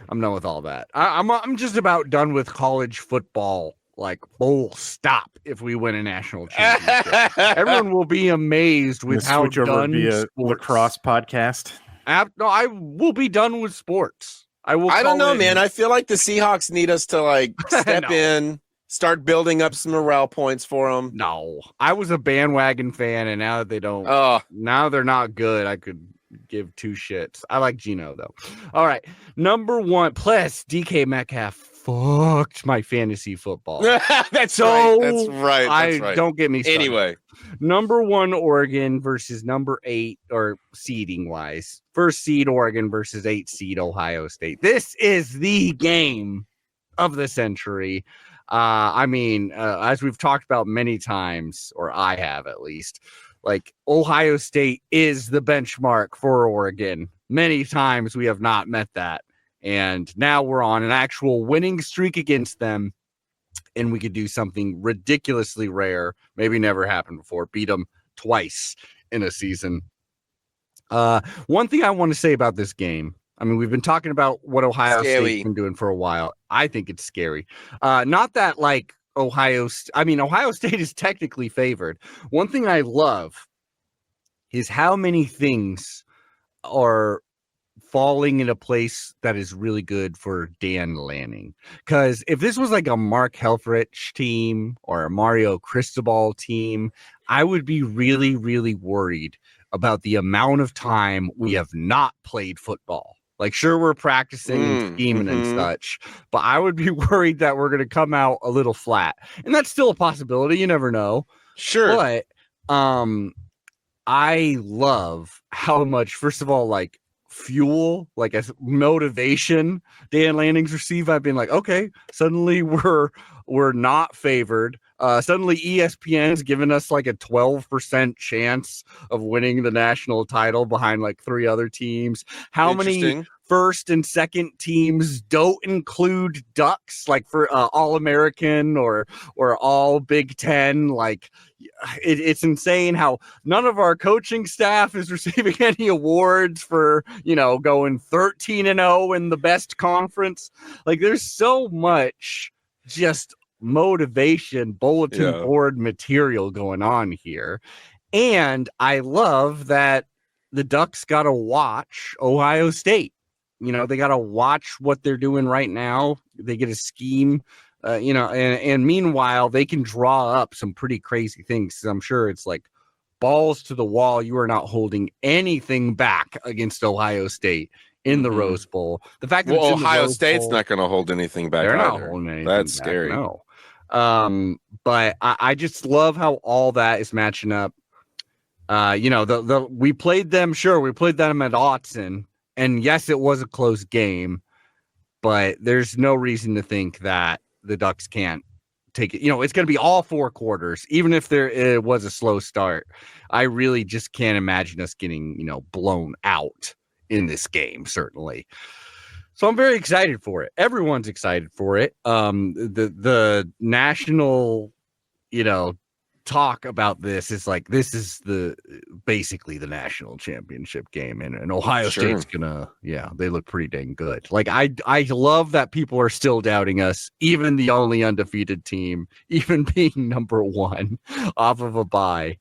I'm done with all that. I'm just about done with college football. Like bowl stop if we win a national championship. Everyone will be amazed with how done a lacrosse podcast. No, I will be done with sports. I don't know, man. I feel like the Seahawks need us to like step in, start building up some morale points for them. No, I was a bandwagon fan, and now that they don't, now they're not good. I could give two shits. I like Geno though. All right, number one. Plus, DK Metcalf fucked my fantasy football. That's right. Don't get me started. Anyway, number one Oregon versus number 8, or seeding wise, first seed Oregon versus 8 seed Ohio State. This is the game of the century. As we've talked about many times, or I have at least, like Ohio State is the benchmark for Oregon. Many times we have not met that. And now we're on an actual winning streak against them. And we could do something ridiculously rare, maybe never happened before, beat them twice in a season. One thing I want to say about this game, we've been talking about what Ohio State's been doing for a while. I think it's scary. Not that like Ohio State is technically favored. One thing I love is how many things are falling in a place that is really good for Dan Lanning. Because if this was like a Mark Helfrich team or a Mario Cristobal team, I would be really, really worried about the amount of time we have not played football. Like, sure, we're practicing and scheming and such, but I would be worried that we're going to come out a little flat. And that's still a possibility. You never know. Sure. But I love how much, first of all, like fuel, like as motivation Dan Lanning's received. I've been like, okay, suddenly we're not favored. Suddenly ESPN's given us like a 12% chance of winning the national title behind like 3 other teams. How many first and second teams don't include Ducks, like for All-American or All Big Ten? Like it's insane how none of our coaching staff is receiving any awards for, going 13-0 in the best conference. Like there's so much just motivation bulletin board material going on here. And I love that the Ducks got to watch Ohio State. They got to watch what they're doing right now. They get a scheme, and meanwhile they can draw up some pretty crazy things. I'm sure it's like balls to the wall. You are not holding anything back against Ohio State in the Rose Bowl. The fact that Ohio State's not going to hold anything back. They're either. not holding anything That's back, scary. No. But I just love how all that is matching up. We played them. Sure, we played them at Autzen, and yes, it was a close game, but there's no reason to think that the Ducks can't take it. It's going to be all 4 quarters, even if it was a slow start. I really just can't imagine us getting blown out in this game, certainly. So I'm very excited for it. Everyone's excited for it. The national, talk about this is like, this is basically the national championship game, and Ohio State's gonna, they look pretty dang good. Like I love that people are still doubting us, even the only undefeated team, even being number 1 off of a bye.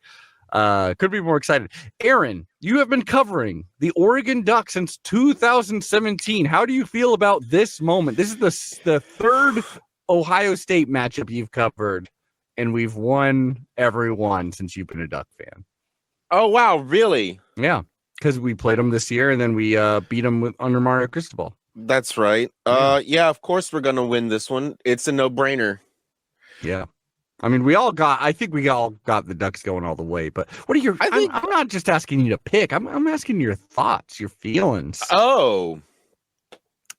Could be more excited. Aaron, you have been covering the Oregon Ducks since 2017. How do you feel about this moment? This is the 3rd Ohio State matchup you've covered, and we've won every one since you've been a Duck fan. Oh, wow. Really? Yeah, because we played them this year, and then we beat them under Mario Cristobal. That's right. Yeah, of course we're going to win this one. It's a no-brainer. Yeah. I mean, I think we all got the Ducks going all the way, but what are your, I'm not just asking you to pick. I'm asking your thoughts, your feelings. Oh,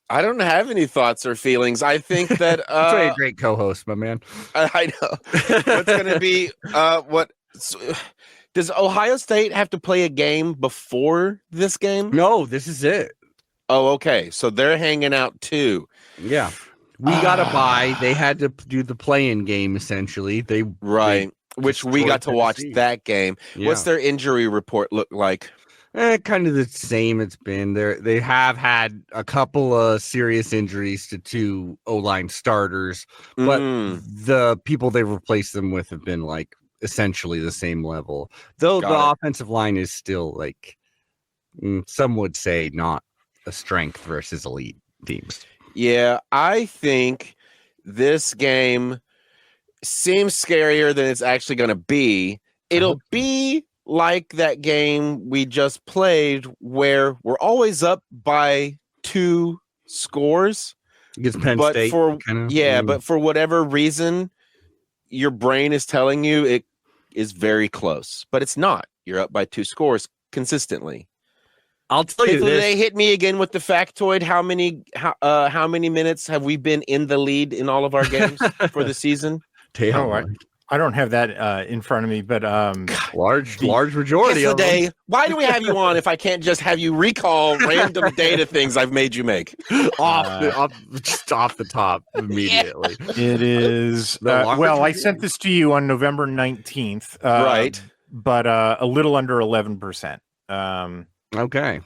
I don't have any thoughts or feelings. I think that, that's why you're a great co-host, my man. I know. What's going to be, does Ohio State have to play a game before this game? No, this is it. Oh, okay. So they're hanging out too. Yeah. We got a bye. They had to do the play-in game, essentially. Which we got to watch that game. Yeah. What's their injury report look like? Kind of the same it's been. They have had a couple of serious injuries to 2 O-line starters, but the people they've replaced them with have been like essentially the same level. Though offensive line is still like, some would say, not a strength versus elite teams. Yeah, I think this game seems scarier than it's actually going to be. It'll be like that game we just played where we're always up by 2 scores. Against Penn State. But for whatever reason, your brain is telling you it is very close. But it's not. You're up by 2 scores consistently. I'll tell you this. They hit me again with the factoid. How many minutes have we been in the lead in all of our games for the season? I don't have that in front of me, but large majority of them. Why do we have you on if I can't just have you recall random data things I've made you make off the top immediately? Yeah. It is I sent this to you on November 19th, right? But a little under 11%. Okay.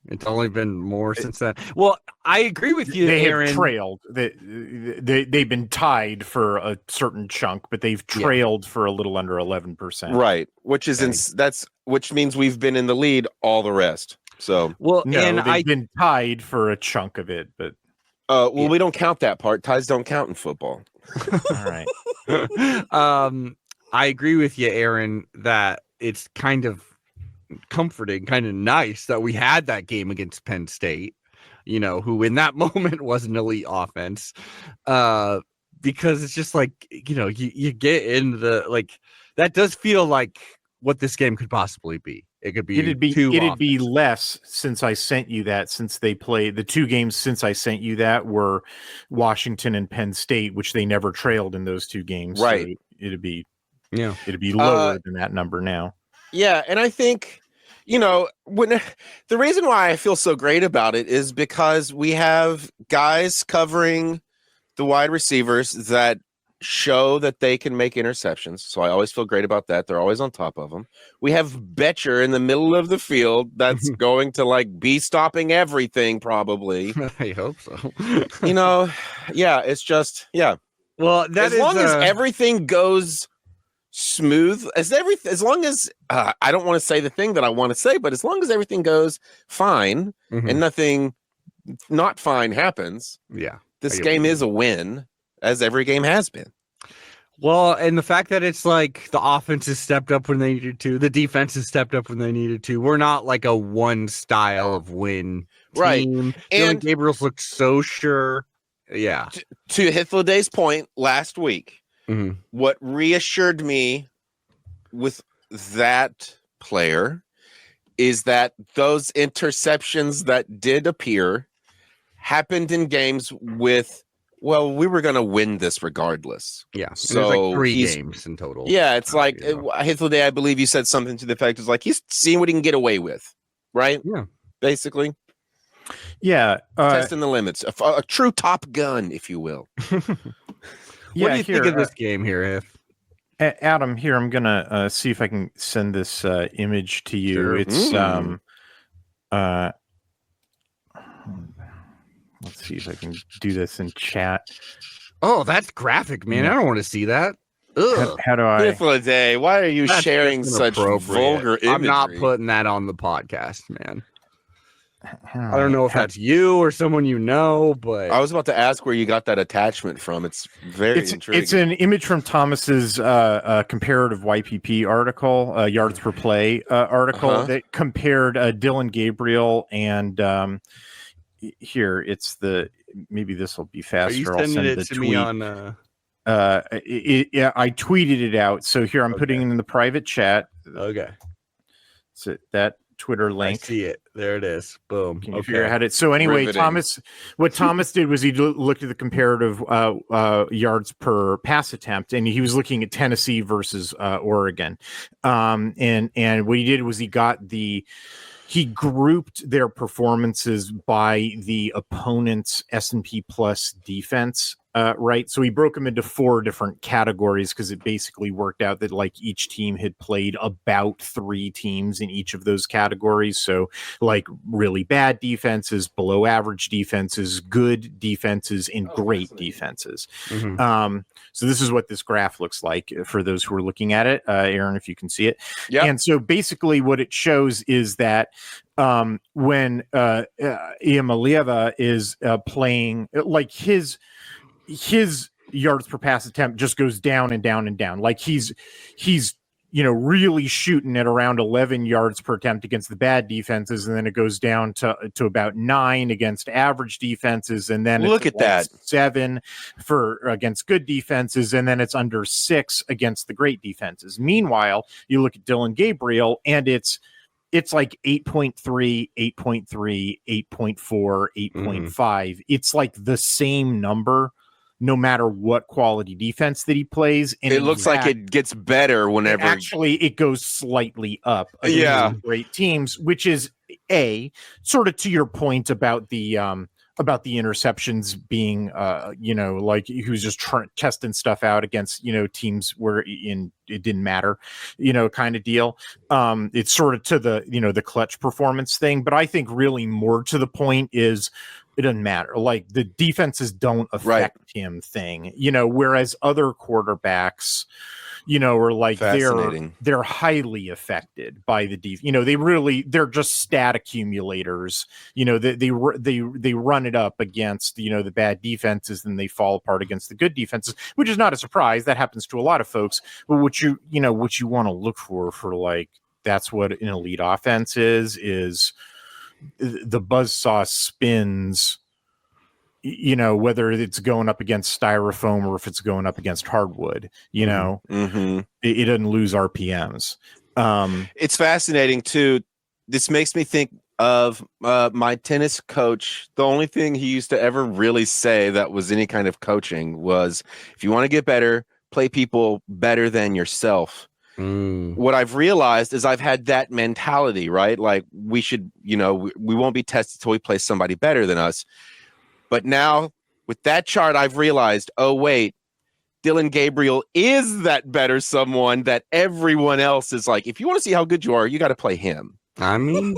It's only been more since then. Well, I agree with you, Aaron. Have trailed. They've been tied for a certain chunk, but they've trailed for a little under 11%. Right, which is which means we've been in the lead all the rest. So, well, No, and they've been tied for a chunk of it, but we don't count that part. Ties don't count in football. all right. I agree with you, Aaron, that it's kind of comforting, kind of nice that we had that game against Penn State, who in that moment was an elite offense. Because it's just like, you get into the, like, that does feel like what this game could possibly be. It could be It'd be less since I sent you that, since they played the 2 games since I sent you that were Washington and Penn State, which they never trailed in those 2 games. Right. So it'd be Yeah. lower than that number now. Yeah, and I think, when the reason why I feel so great about it is because we have guys covering the wide receivers that show that they can make interceptions. So I always feel great about that. They're always on top of them. We have Betcher in the middle of the field that's going to be stopping everything probably. I hope so. Yeah, it's just, yeah. Well, as long as everything goes smooth, as long as I don't want to say the thing that I want to say, but as long as everything goes fine and nothing not fine happens, this game is a win, as every game has been. Well, and the fact that it's like the offense has stepped up when they needed to, the defense has stepped up when they needed to. We're not like a one style of win team. Right. And Gabriel's looked so sure. Yeah. To Hythloday's point last week, what reassured me with that player is that those interceptions that did appear happened in games with, we were going to win this regardless. Yeah. So there's like 3 games in total. Yeah. It's like, Hythloday, I believe you said something to the effect of like, he's seeing what he can get away with. Right. Yeah. Basically. Yeah. Testing the limits. A true Top Gun, if you will. What do you think of this game here, Adam, here, I'm going to see if I can send this image to you. Sure. It's, let's see if I can do this in chat. Oh, that's graphic, man. I don't want to see that. How do I? Hythloday, why are you sharing such vulgar imagery? I'm not putting that on the podcast, man. I don't know if that's you or someone you know, but I was about to ask where you got that attachment from. It's very intriguing. It's an image from Thomas's comparative YPP article, yards per play article that compared Dylan Gabriel and here it's maybe this will be faster. Are you I'll sending send it the to tweet. me on? Yeah, I tweeted it out. So here I'm putting it in the private chat. Okay, so that Twitter link. I see it. There it is. Boom. Can you figure out how to? So anyway, Riveting. what Thomas did was he looked at the comparative yards per pass attempt, and he was looking at Tennessee versus Oregon. And what he did was he grouped their performances by the opponent's S&P plus defense. Right. So he broke them into 4 different categories because it basically worked out that like each team had played about 3 teams in each of those categories. So like really bad defenses, below average defenses, good defenses, and great defenses. So this is what this graph looks like for those who are looking at it. Aaron, if you can see it. Yeah. And so basically what it shows is that when Iamaleava is playing, like his yards per pass attempt just goes down and down and down. Like he's really shooting at around 11 yards per attempt against the bad defenses, and then it goes down to about 9 against average defenses, and then look at that 7 for against good defenses, and then it's under 6 against the great defenses. Meanwhile, you look at Dylan Gabriel, and it's like 8.3, 8.3, 8.4, 8.5. It's like the same number no matter what quality defense that he plays. And it looks like it gets better whenever. Actually, it goes slightly up. Yeah. Great teams, which is sort of to your point about the interceptions being, like who's just testing stuff out against, teams where it didn't matter, kind of deal. It's sort of to the, the clutch performance thing. But I think really more to the point is it doesn't matter. Like the defenses don't affect him thing, whereas other quarterbacks, or like Fascinating. they're highly affected by the defense. They're just stat accumulators. They run it up against the bad defenses, and they fall apart against the good defenses, which is not a surprise. That happens to a lot of folks. But what you want to look for like, that's what an elite offense is the buzzsaw spins, whether it's going up against styrofoam or if it's going up against hardwood, Mm-hmm. it doesn't lose RPMs. It's fascinating too. This makes me think of my tennis coach. The only thing he used to ever really say that was any kind of coaching was, if you want to get better, play people better than yourself. What I've realized is I've had that mentality, right? Like, we should, we won't be tested till we play somebody better than us. But now with that chart, I've realized, oh, wait, Dylan Gabriel is that better someone that everyone else is like, if you want to see how good you are, you got to play him. I mean,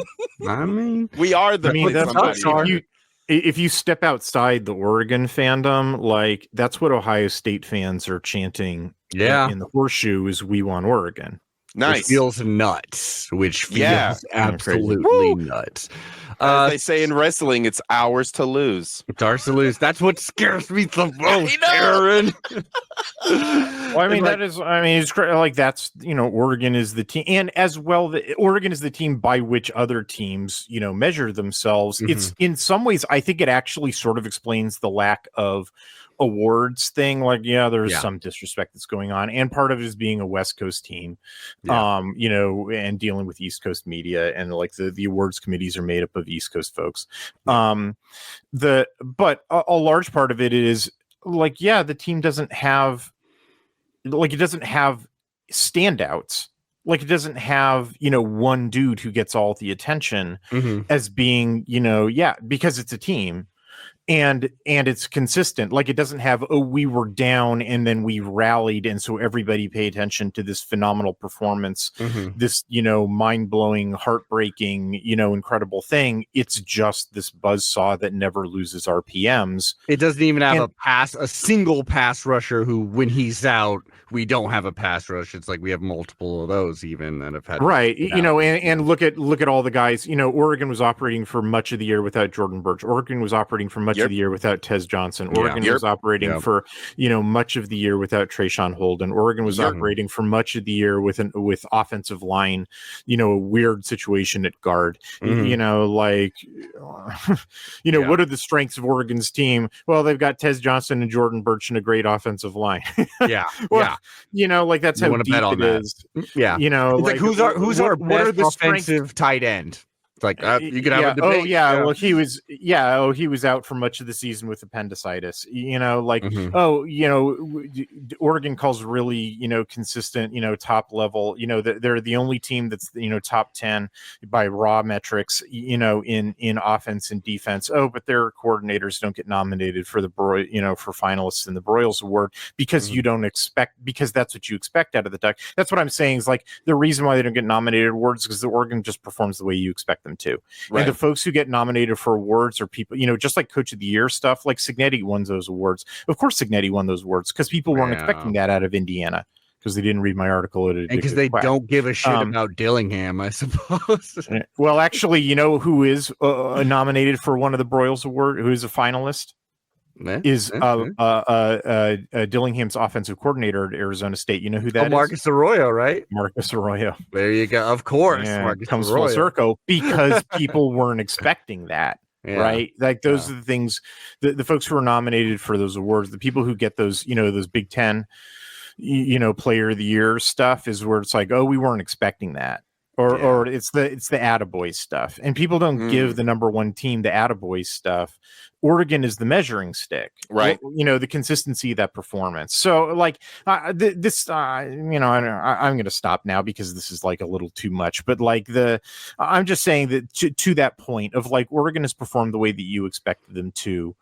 we are the if you step outside the Oregon fandom, like, that's what Ohio State fans are chanting. In the horseshoe is "We want Oregon." Nice. Which feels nuts. Absolutely nuts. As they say in wrestling, it's ours to lose. It's ours to lose. That's what scares me the most, Aaron. Well, it's great. Like, that's, Oregon is the team, and as well, Oregon is the team by which other teams, measure themselves. Mm-hmm. It's, in some ways, I think it actually sort of explains the lack of awards thing. Like, there's some disrespect that's going on, and part of it is being a West Coast team, and dealing with East Coast media, and like the awards committees are made up of East Coast folks. But a large part of it is like, the team doesn't have standouts. Like, it doesn't have, one dude who gets all the attention as being, because it's a team. And it's consistent. Like, it doesn't have, we were down and then we rallied, and so everybody pay attention to this phenomenal performance, this, mind-blowing, heartbreaking, incredible thing. It's just this buzzsaw that never loses RPMs. It doesn't even have a single pass rusher who, when he's out, we don't have a pass rush. It's like we have multiple of those even that have had and look at all the guys. Oregon was operating for much of the year without Jordan Burch. Oregon was operating for much of the year without Tez Johnson. Oregon was operating for much of the year without Trayshawn Holden. Oregon was operating for much of the year with offensive line, a weird situation at guard. What are the strengths of Oregon's team? Well, they've got Tez Johnson and Jordan Burch and a great offensive line. Like, that's how deep it is. Yeah, it's like, who's our best offensive tight end? It's like, you could have a debate. Well, he was out for much of the season with appendicitis. Oregon calls really, consistent, top level. They're the only team that's, top 10 by raw metrics, in offense and defense. Oh, but their coordinators don't get nominated for the for finalists in the Broyles Award because you don't expect, because that's what you expect out of the Duck. That's what I'm saying is, like, the reason why they don't get nominated awards is because the Oregon just performs the way you expect them to. Right. And the folks who get nominated for awards are people, just like Coach of the Year stuff, like Cignetti won those awards. Of course Cignetti won those awards because people weren't expecting that out of Indiana, because they didn't read my article. And because they don't give a shit about Dillingham, I suppose. Well, actually, who is nominated for one of the Broyles Award, who is a finalist? Is Dillingham's offensive coordinator at Arizona State. You know who that is? Marcus Arroyo, right? Marcus Arroyo. There you go. Of course. Marcus comes full circle because people weren't expecting that. Right? Like, those are the things, the folks who are nominated for those awards, the people who get those, those Big Ten, player of the year stuff, is where it's like, oh, we weren't expecting that. Or it's the attaboy stuff, and people don't give the number one team the attaboy stuff. Oregon is the measuring stick, right? The consistency of that performance. So, like, I'm going to stop now because this is like a little too much. But like, I'm just saying that to that point of, like, Oregon has performed the way that you expected them to.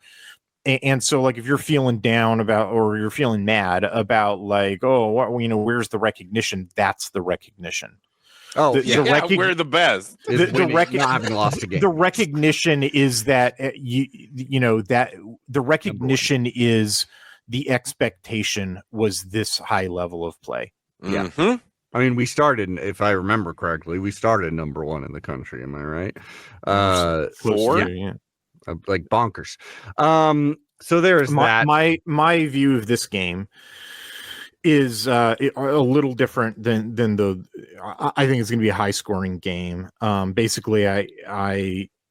And so, like, if you're feeling down about, or you're feeling mad about, like, where's the recognition? That's the recognition. We're the best. Not having lost a game. The recognition is that that the recognition is the expectation was this high level of play. Yeah. Mhm. I mean, we started, if I remember correctly, we started number 1 in the country. Am I right? Four? Yeah. Like bonkers. So there's that. My view of this game is a little different than the. I think it's going to be a high scoring game. Basically,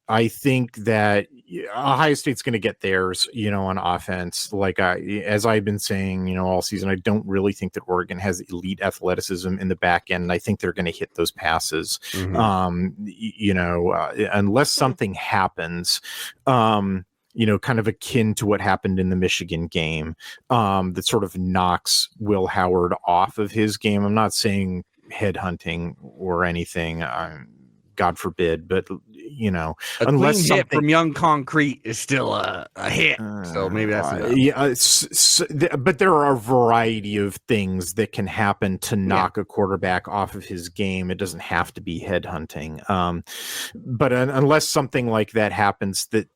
I think that Ohio State's going to get theirs, on offense. Like as I've been saying, all season, I don't really think that Oregon has elite athleticism in the back end. And I think they're going to hit those passes. Mm-hmm. Unless something happens, kind of akin to what happened in the Michigan game, that sort of knocks Will Howard off of his game. I'm not saying headhunting or anything, God forbid, but a unless clean hit from Young Concrete is still a hit. So maybe that's enough. But there are a variety of things that can happen to knock a quarterback off of his game. It doesn't have to be headhunting. But unless something like that happens that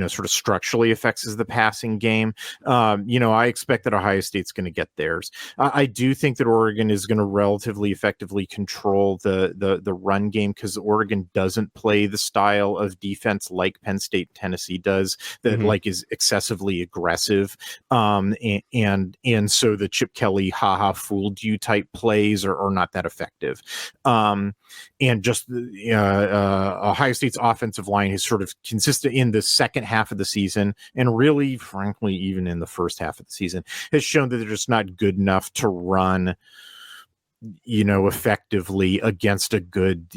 sort of structurally affects the passing game, I expect that Ohio State's going to get theirs. I do think that Oregon is going to relatively effectively control the run game, because Oregon doesn't play the style of defense like Penn State, Tennessee does, that like is excessively aggressive. And so the Chip Kelly fooled you type plays are not that effective. And just Ohio State's offensive line is sort of consistent in the second half of the season, and really, frankly, even in the first half of the season, has shown that they're just not good enough to run, effectively against a good,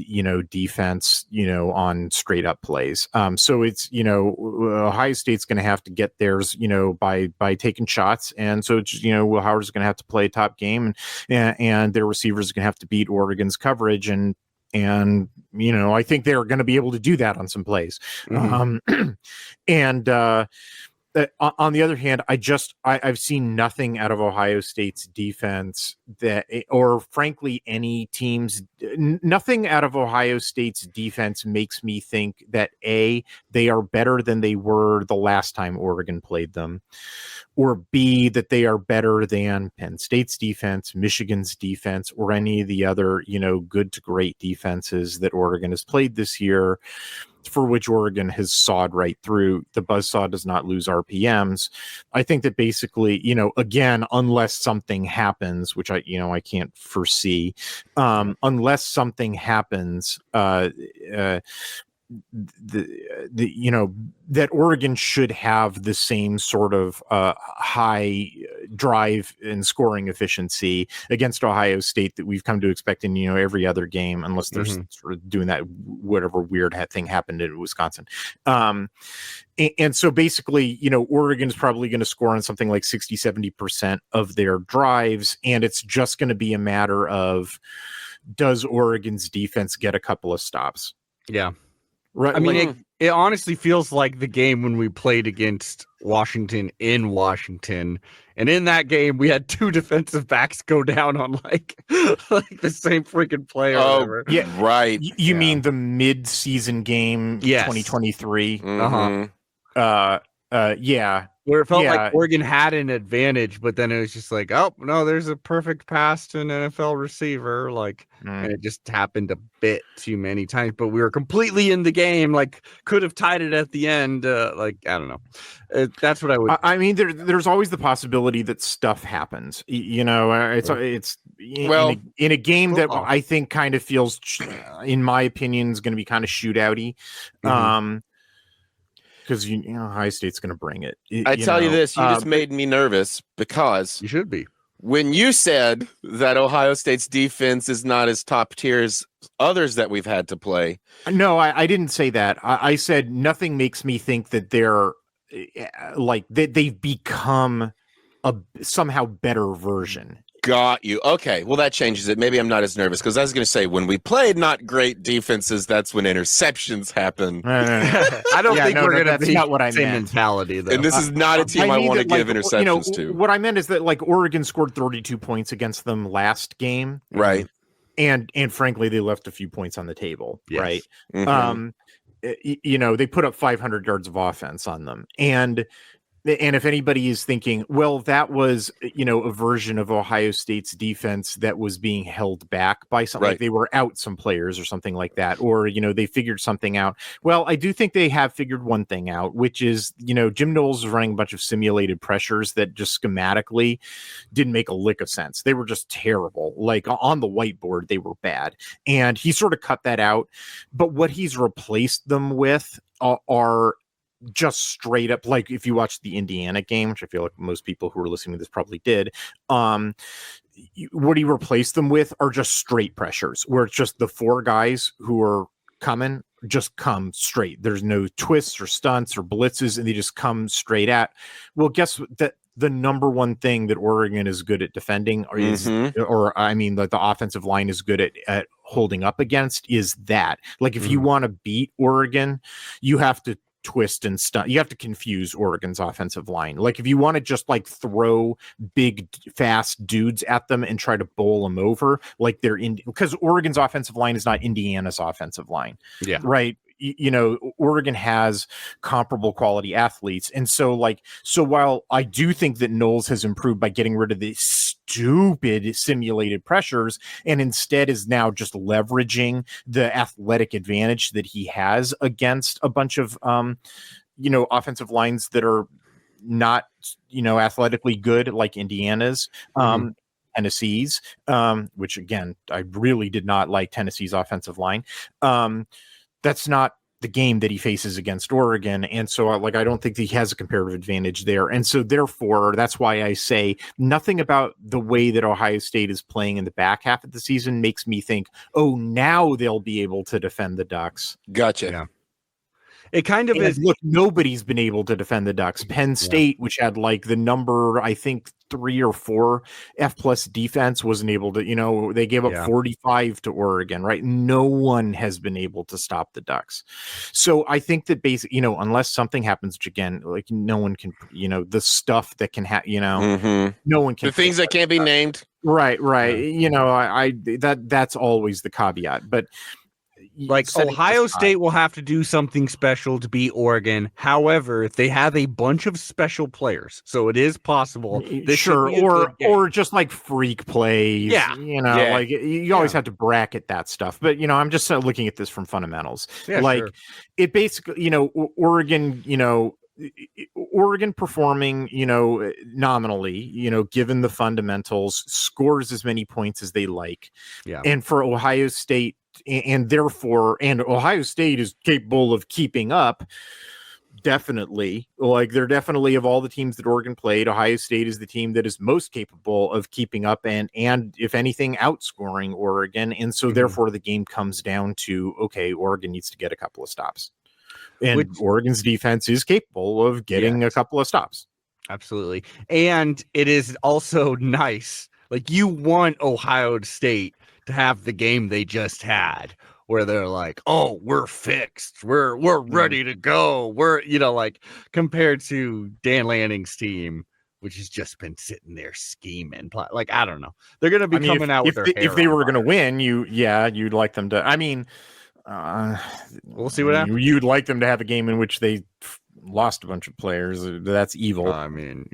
defense, on straight up plays. So it's, Ohio State's going to have to get theirs, by taking shots. And so it's, Will Howard's going to have to play a top game, and their receivers are going to have to beat Oregon's coverage. And I think they're going to be able to do that on some plays. On the other hand, I've seen nothing out of Ohio State's defense or frankly, nothing out of Ohio State's defense makes me think that A, they are better than they were the last time Oregon played them, or B, that they are better than Penn State's defense, Michigan's defense, or any of the other, good to great defenses that Oregon has played this year, for which Oregon has sawed right through. The buzzsaw does not lose RPMs. I think that basically, again, unless something happens, which I can't foresee, unless something happens, that Oregon should have the same sort of high drive and scoring efficiency against Ohio State that we've come to expect in every other game, unless they're sort of doing that whatever weird thing happened in Wisconsin. And so basically, Oregon's probably going to score on something like 60-70% of their drives, and it's just going to be a matter of, does Oregon's defense get a couple of stops? Yeah. Right. I mean, it honestly feels like the game when we played against Washington in Washington. And in that game, we had 2 defensive backs go down on like the same freaking play or whatever. Yeah, right. You mean the mid-season game, 2023? Yeah. Where it felt like Oregon had an advantage, but then it was just like, oh, no, there's a perfect pass to an NFL receiver. And it just happened a bit too many times, but we were completely in the game, could have tied it at the end. I don't know. That's what I would. I mean, there's always the possibility that stuff happens. It's in a game that I think kind of feels, in my opinion, is going to be kind of shootouty. Because Ohio State's going to bring it. I tell you this, you just made me nervous, because you should be. When you said that Ohio State's defense is not as top tier as others that we've had to play. No, I didn't say that. I said nothing makes me think that they're they've become a somehow better version. Got you. Okay. Well, that changes it. Maybe I'm not as nervous, because I was going to say, when we played not great defenses, that's when interceptions happen. I don't think we're going to be not what I same meant. Mentality, though. And this is not a team I want to give interceptions to. What I meant is that Oregon scored 32 points against them last game. Right. And frankly, they left a few points on the table. Yes. Right. Mm-hmm. They put up 500 yards of offense on them. And And if anybody is thinking, well, that was, a version of Ohio State's defense that was being held back by something, like they were out some players or something like that, or, they figured something out. Well, I do think they have figured one thing out, which is, Jim Knowles was running a bunch of simulated pressures that just schematically didn't make a lick of sense. They were just terrible. Like on the whiteboard, they were bad. And he sort of cut that out. But what he's replaced them with are just straight up, like if you watch the Indiana game, which I feel like most people who are listening to this probably did, what he replaced them with are just straight pressures, where it's just the 4 guys who are coming just come straight. There's no twists or stunts or blitzes, and they just come straight at. Well, guess what? That the number one thing that Oregon is good at defending, or the offensive line is good at holding up against, is that. Like, if you want to beat Oregon, you have to twist and stunt. You have to confuse Oregon's offensive line. Like, if you want to just like throw big fast dudes at them and try to bowl them over, like because Oregon's offensive line is not Indiana's offensive line. Yeah. Right. Oregon has comparable quality athletes. And so while I do think that Knowles has improved by getting rid of the stupid simulated pressures and instead is now just leveraging the athletic advantage that he has against a bunch of, offensive lines that are not, athletically good, like Indiana's, Tennessee's, which again, I really did not like Tennessee's offensive line. That's not the game that he faces against Oregon. And so I don't think that he has a comparative advantage there. And so therefore, that's why I say nothing about the way that Ohio State is playing in the back half of the season makes me think, oh, now they'll be able to defend the Ducks. Gotcha. Yeah. It kind of is. Look, nobody's been able to defend the Ducks. Penn State, which had like the number, I think 3 or 4 F+ defense, wasn't able to, they gave up 45 to Oregon, right? No one has been able to stop the Ducks. So I think that basically, unless something happens, which again, like no one can, the stuff that can happen, no one can. The things that can't be named. Right. I that's always the caveat, but like Ohio State will have to do something special to beat Oregon. However, they have a bunch of special players, so it is possible. Sure, or just like freak plays. Like you always have to bracket that stuff. But I'm just looking at this from fundamentals. It basically, Oregon, Oregon performing, nominally, given the fundamentals, scores as many points as they like. Yeah. And for Ohio State, and Ohio State is capable of keeping up. Definitely. Like, they're definitely, of all the teams that Oregon played, Ohio State is the team that is most capable of keeping up and if anything, outscoring Oregon. And so therefore the game comes down to, okay, Oregon needs to get a couple of stops. And Oregon's defense is capable of getting a couple of stops. Absolutely. And it is also nice. Like, you want Ohio State to have the game they just had, where they're like, oh, we're fixed. We're ready to go. We're, like, compared to Dan Lanning's team, which has just been sitting there scheming. Like, I don't know. They're going to be coming out with their hair if they were going to win, you'd like them to. I mean, we'll see what happens. You'd like them to have a game in which they lost a bunch of players. That's evil. I mean,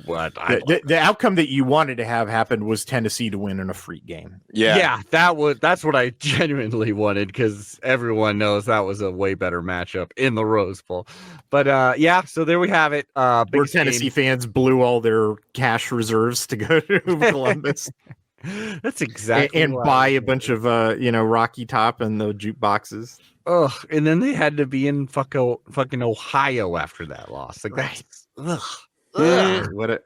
what the outcome that you wanted to have happened was Tennessee to win in a freak game. That's what I genuinely wanted, because everyone knows that was a way better matchup in the Rose Bowl. But so there we have it. Where Tennessee fans blew all their cash reserves to go to Columbus. That's exactly and buy a bunch of Rocky Top and the jukeboxes. Ugh, and then they had to be in fucking Ohio after that loss. Like, that's what a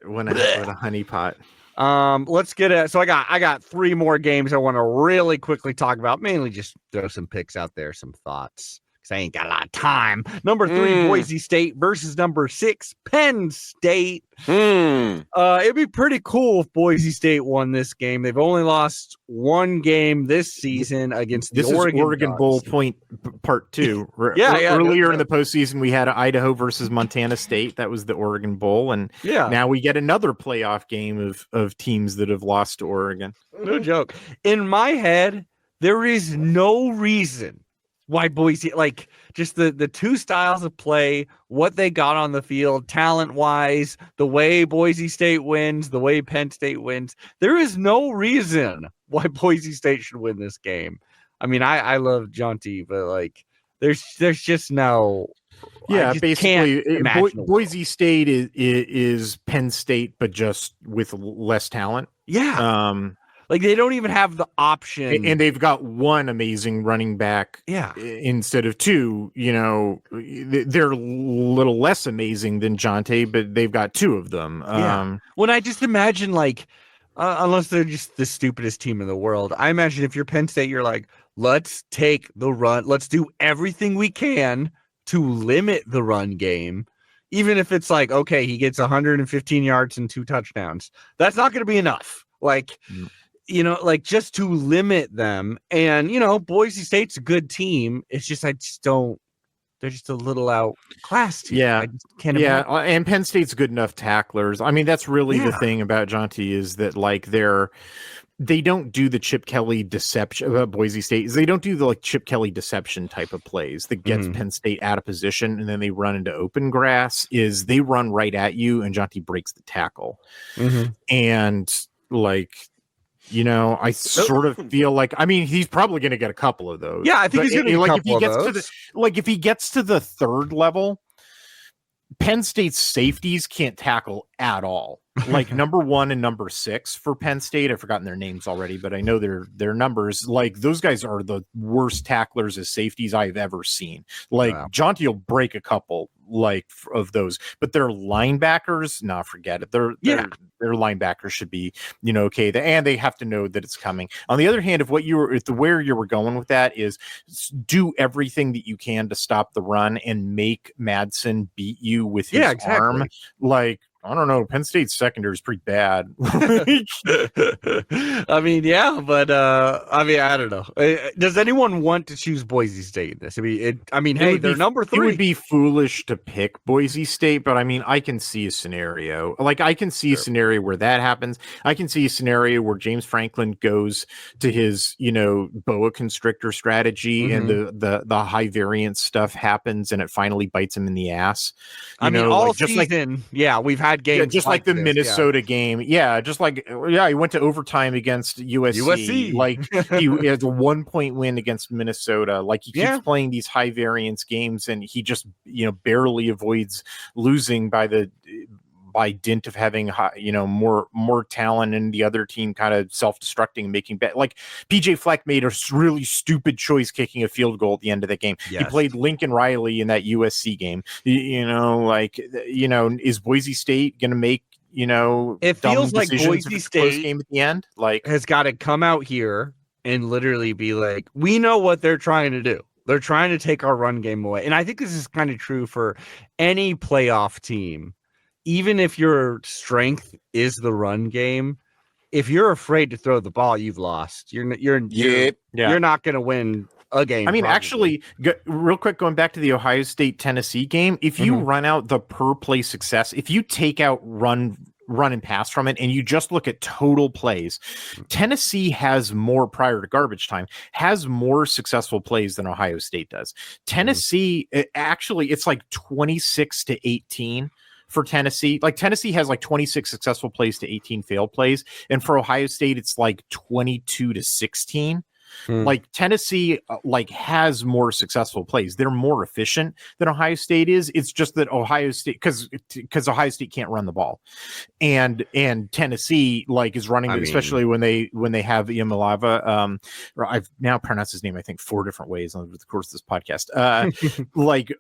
honeypot. Let's get it. So I got 3 more games I want to really quickly talk about. Mainly just throw some picks out there, some thoughts. I ain't got a lot of time. Number 3, Boise State versus number 6, Penn State. It'd be pretty cool if Boise State won this game. They've only lost 1 game this season against the Oregon Bowl part 2. Earlier in the postseason, we had Idaho versus Montana State. That was the Oregon Bowl, and now we get another playoff game of teams that have lost to Oregon. No joke. In my head, there is no reason why Boise, like just the two styles of play, what they got on the field, talent wise, the way Boise State wins, the way Penn State wins. There is no reason why Boise State should win this game. I mean, I love Jonty, but like, there's just no. Yeah, basically, Boise State is Penn State, but just with less talent. Yeah. Like they don't even have the option, and they've got one amazing running back, instead of two. You know, they're a little less amazing than Jonte, but they've got two of them. When I just imagine, like, unless they're just the stupidest team in the world, I imagine if you're Penn State, you're like, let's take the run, let's do everything we can to limit the run game, even if it's like, okay, he gets 115 yards and 2 touchdowns. That's not going to be enough. Like. You know, like just to limit them. And, you know, Boise State's a good team. It's just, they're just a little outclassed. Yeah. I just can't imagine. And Penn State's good enough tacklers. I mean, that's really the thing about Jonte is that, like, they don't do the Chip Kelly deception about Boise State. They don't do the like Chip Kelly deception type of plays that gets Penn State out of position and then they run into open grass. Is they run right at you and Jonte breaks the tackle. And, like, you know, I sort of feel like, I mean, he's probably going to get a couple of those. Yeah, I think he's going to get a couple of those. If he gets to the third level, Penn State's safeties can't tackle at all. Like number 1 and number 6 for Penn State. I've forgotten their names already, but I know their numbers. Like those guys are the worst tacklers as safeties I've ever seen. Like Jonte will break a couple like of those, but their linebackers, forget it. Their linebackers should be, you know, okay. And they have to know that it's coming. On the other hand, where you were going with that is do everything that you can to stop the run and make Madsen beat you with his arm. Like, I don't know. Penn State's secondary is pretty bad. I mean, yeah, but I mean, I don't know. Does anyone want to choose Boise State in this? Hey, they're number 3. It would be foolish to pick Boise State, but I mean, I can see a scenario. Like, I can see a scenario where that happens. I can see a scenario where James Franklin goes to his, you know, boa constrictor strategy, and the high variance stuff happens, and it finally bites him in the ass. I mean, all season, we've had games just like the Minnesota game. Yeah, just like he went to overtime against USC. Like he has a 1-point win against Minnesota. Like he keeps playing these high variance games, and he just, you know, barely avoids losing by dint of having more talent, and the other team kind of self-destructing and making bet. Like PJ Fleck made a really stupid choice kicking a field goal at the end of that game. He played Lincoln Riley in that USC game. You know, like, you know, is Boise State going to make, you know, it feels like Boise State game at the end, like, has got to come out here and literally be like, we know what they're trying to do. They're trying to take our run game away. And I think this is kind of true for any playoff team. Even if your strength is the run game, if you're afraid to throw the ball, you've lost. You're not going to win a game. I mean, probably. Actually, real quick, going back to the Ohio State Tennessee game, if you run out the per play success, if you take out run and pass from it, and you just look at total plays, Tennessee has more, prior to garbage time, has more successful plays than Ohio State does. Tennessee, actually, it's like 26-18. For Tennessee, like Tennessee has like 26 successful plays to 18 failed plays, and for Ohio State it's like 22-16. Like Tennessee like has more successful plays. They're more efficient than Ohio State is. It's just that Ohio State, because Ohio State can't run the ball, and Tennessee like is running, especially when they have Iamaleava. I've now pronounced his name I think 4 different ways over the course of this podcast. Like.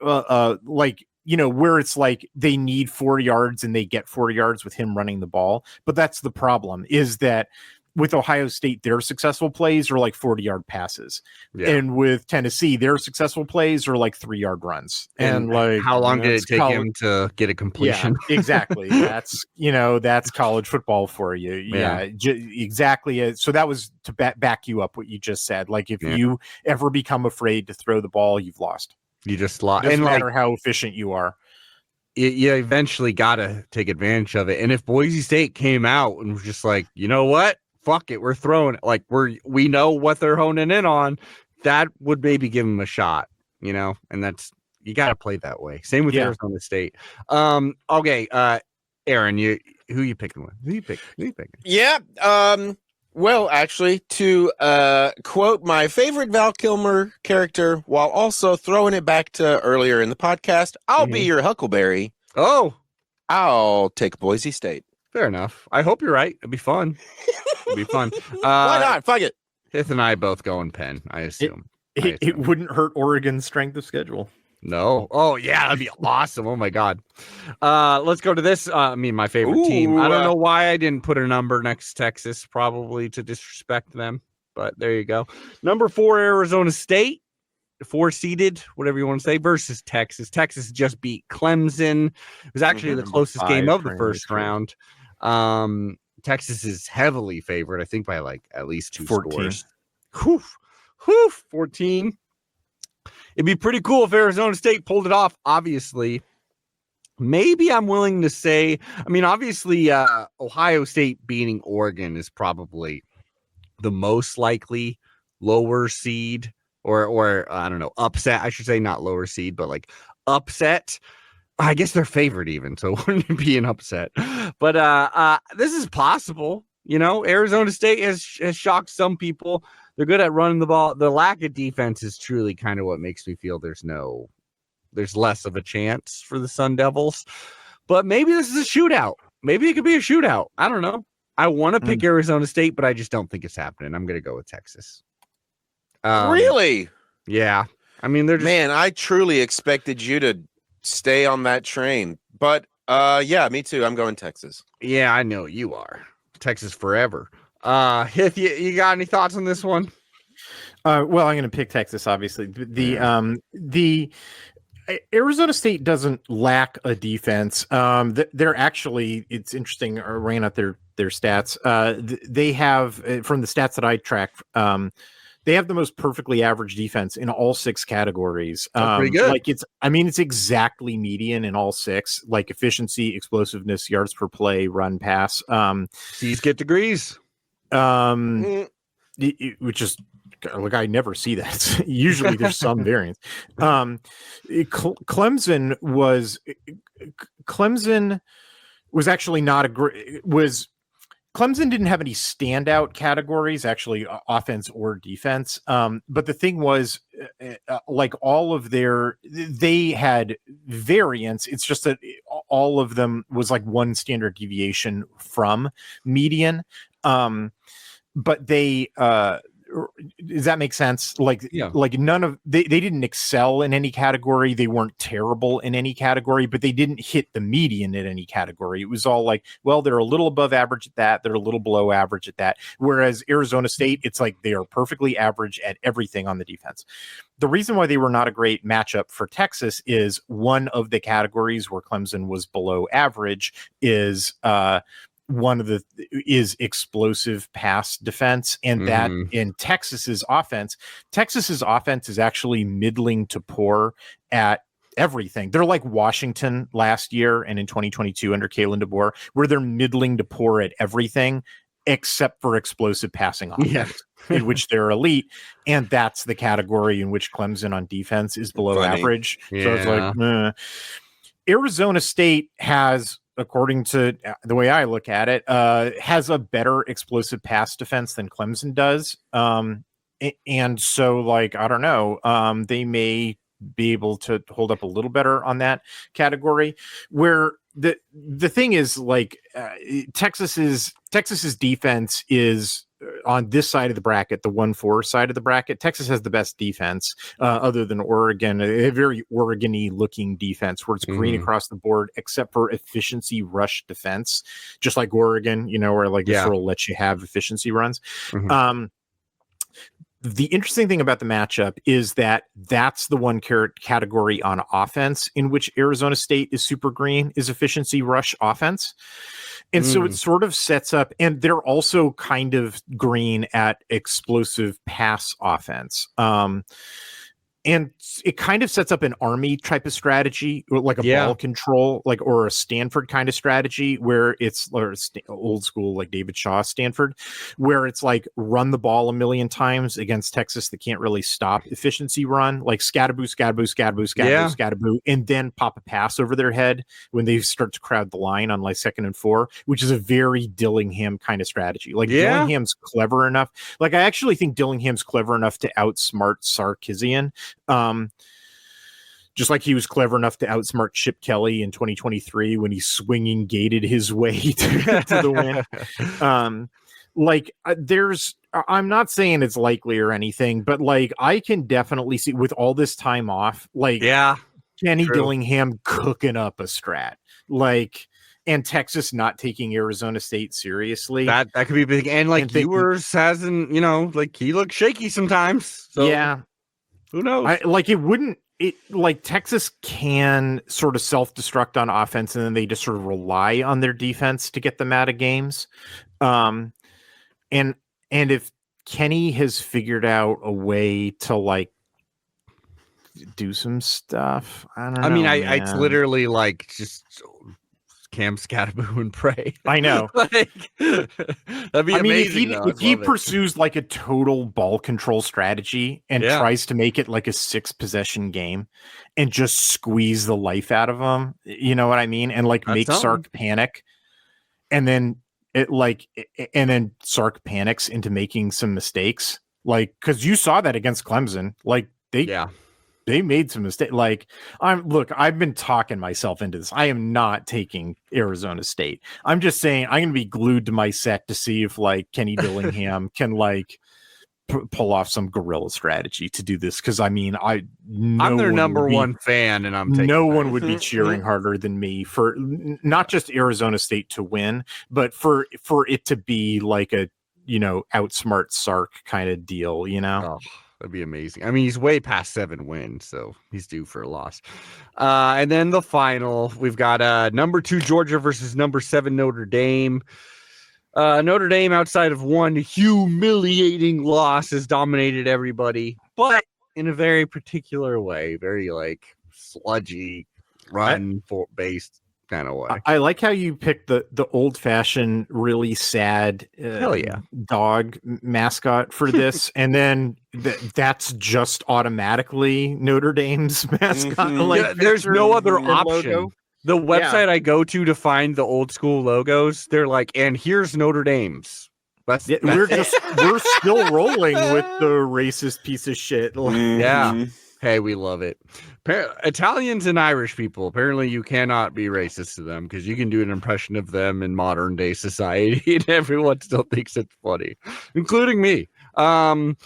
You know, where it's like they need 4 yards and they get 4 yards with him running the ball. But that's the problem, is that with Ohio State, their successful plays are like 40-yard passes. Yeah. And with Tennessee, their successful plays are like 3-yard runs. And like, how long did it take him to get a completion? Yeah, exactly. That's college football for you. Yeah, exactly. So that was to back you up what you just said. Like if you ever become afraid to throw the ball, you've lost. You just lost. Doesn't matter how efficient you are. You eventually got to take advantage of it. And if Boise State came out and was just like, you know what? Fuck it. We're throwing it. Like we know what they're honing in on. that would maybe give them a shot, and that's, you got to play that way. Same with Arizona State. Okay. Aaron, who you picking with? Who you picking? Yeah. Well, actually, to quote my favorite Val Kilmer character while also throwing it back to earlier in the podcast, I'll be your Huckleberry. Oh, I'll take Boise State. Fair enough. I hope you're right. It'd be fun. Why not? Fuck it. Hith and I both going Penn, I assume. It wouldn't hurt Oregon's strength of schedule. No. Oh, yeah, that'd be awesome. Oh, my God. Let's go to this. My favorite team. I don't know why I didn't put a number next to Texas, probably to disrespect them. But there you go. Number 4, Arizona State. 4-seeded, whatever you want to say, versus Texas. Texas just beat Clemson. It was actually the closest game of the first round. Texas is heavily favored, I think, by like at least 2 scores. 14. It'd be pretty cool if Arizona State pulled it off, obviously. Maybe I'm willing to say, obviously, Ohio State beating Oregon is probably the most likely lower seed or I don't know, upset. I should say not lower seed, but like upset. I guess they're favored even, so it wouldn't be an upset. But this is possible. Arizona State has shocked some people. They're good at running the ball. The lack of defense is truly kind of what makes me feel there's less of a chance for the Sun Devils. But maybe this is a shootout. Maybe it could be a shootout. I don't know. I want to pick Arizona State, but I just don't think it's happening. I'm going to go with Texas. Really? Yeah. They're just... Man, I truly expected you to stay on that train. But yeah, me too. I'm going Texas. Yeah, I know you are. Texas forever. Hith, you got any thoughts on this one? Well, I'm going to pick Texas, obviously. The Arizona State doesn't lack a defense. They're actually, it's interesting, I ran out their stats. They have, from the stats that I track, they have the most perfectly average defense in all 6 categories. Pretty good. It's exactly median in all 6, like efficiency, explosiveness, yards per play, run, pass. C's get degrees. Which is, like, I never see that. Usually there's some variance. Clemson was actually not a great, Clemson didn't have any standout categories, actually, offense or defense. But the thing was, like, all of they had variance. It's just that all of them was like 1 standard deviation from median. But they, does that make sense? Like none of they didn't excel in any category. They weren't terrible in any category, but they didn't hit the median in any category. It was all like, well, they're a little above average at that. They're a little below average at that. Whereas Arizona State, it's like they are perfectly average at everything on the defense. The reason why they were not a great matchup for Texas is one of the categories where Clemson was below average is, one of the is explosive pass defense, and that in Texas's offense is actually middling to poor at everything. They're like Washington last year and in 2022 under Kalen DeBoer, where they're middling to poor at everything except for explosive passing offense, in which they're elite. And that's the category in which Clemson on defense is below average. Yeah. So it's like, Arizona State has, according to the way I look at it, has a better explosive pass defense than Clemson does. And so, like, I don't know, they may be able to hold up a little better on that category, where the thing is, like, Texas's defense is on this side of the bracket, the 1-4 side of the bracket. Texas has the best defense, other than Oregon, a very Oregon-y looking defense where it's green across the board, except for efficiency rush defense, just like Oregon, where like this will let you have efficiency runs. The interesting thing about the matchup is that that's the one category on offense in which Arizona State is super green, is efficiency rush offense. And so it sort of sets up, and they're also kind of green at explosive pass offense. and it kind of sets up an Army type of strategy, or like a ball control, like, or a Stanford kind of strategy, where it's old school, like David Shaw Stanford, where it's like run the ball a million times against Texas that can't really stop, efficiency run, like scatterboo, and then pop a pass over their head when they start to crowd the line on like 2nd and 4, which is a very Dillingham kind of strategy. Like Dillingham's clever enough. Like I actually think Dillingham's clever enough to outsmart Sarkisian. Just like he was clever enough to outsmart Chip Kelly in 2023 when he swinging gated his way to the win. I'm not saying it's likely or anything, but like I can definitely see with all this time off, like Kenny Dillingham cooking up a strat, like, and Texas not taking Arizona State seriously. That could be big. And like Ewers hasn't, like he looks shaky sometimes. So yeah. Who knows? Texas can sort of self-destruct on offense, and then they just sort of rely on their defense to get them out of games. And if Kenny has figured out a way to like do some stuff, I don't know. I mean, it's literally like just Cam Scatterboo and pray. I know. Like, that'd be amazing. If he pursues like a total ball control strategy and tries to make it like a 6-possession game and just squeeze the life out of him, you know what I mean? And like make Sark panic, and then Sark panics into making some mistakes. Like, because you saw that against Clemson. Like they made some mistakes. Like, I've been talking myself into this. I am not taking Arizona State. I'm just saying I'm going to be glued to my set to see if like Kenny Dillingham can like pull off some guerrilla strategy to do this. Because I mean, I'm their number one fan, and I'm taking no one would be cheering harder than me for not just Arizona State to win, but for it to be like a outsmart Sark kind of deal. Oh. That'd be amazing. I mean, he's way past 7 wins, so he's due for a loss. And then the final, we've got number 2 Georgia versus number 7 Notre Dame. Notre Dame, outside of one humiliating loss, has dominated everybody, but in a very particular way, very like sludgy run-based kind of way. I like how you picked the old-fashioned, really sad dog mascot for this, and then that's just automatically Notre Dame's mascot. Mm-hmm. Like, there's no other option. Logo. The website I go to find the old school logos, they're like, and here's Notre Dame's. We're still rolling with the racist piece of shit. Yeah. Hey, we love it. Italians and Irish people, apparently you cannot be racist to them because you can do an impression of them in modern day society and everyone still thinks it's funny, including me. And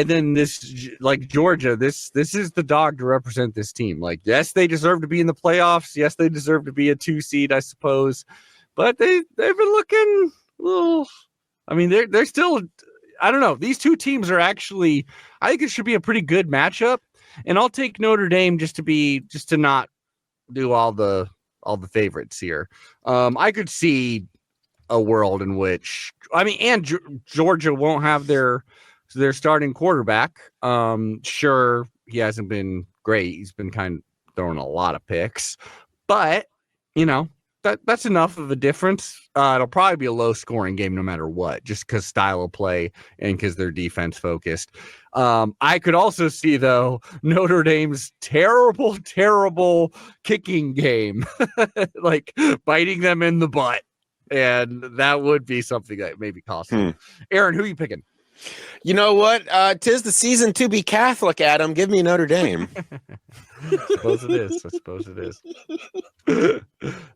then this, like Georgia, this is the dog to represent this team. Like, yes, they deserve to be in the playoffs. Yes, they deserve to be a 2 seed, I suppose. But they've been looking a little, I mean, they're still, I don't know. These two teams are actually, I think it should be a pretty good matchup. And I'll take Notre Dame just to not do all the favorites here. I could see a world in which, I mean, and Georgia won't have their starting quarterback. Sure, he hasn't been great. He's been kind of throwing a lot of picks, but that's enough of a difference. It'll probably be a low scoring game no matter what, just because style of play and because they're defense focused. I could also see, though, Notre Dame's terrible kicking game, like biting them in the butt. And that would be something that maybe cost them. Aaron, who are you picking? You know what? 'Tis the season to be Catholic, Adam. Give me Notre Dame. I suppose it is.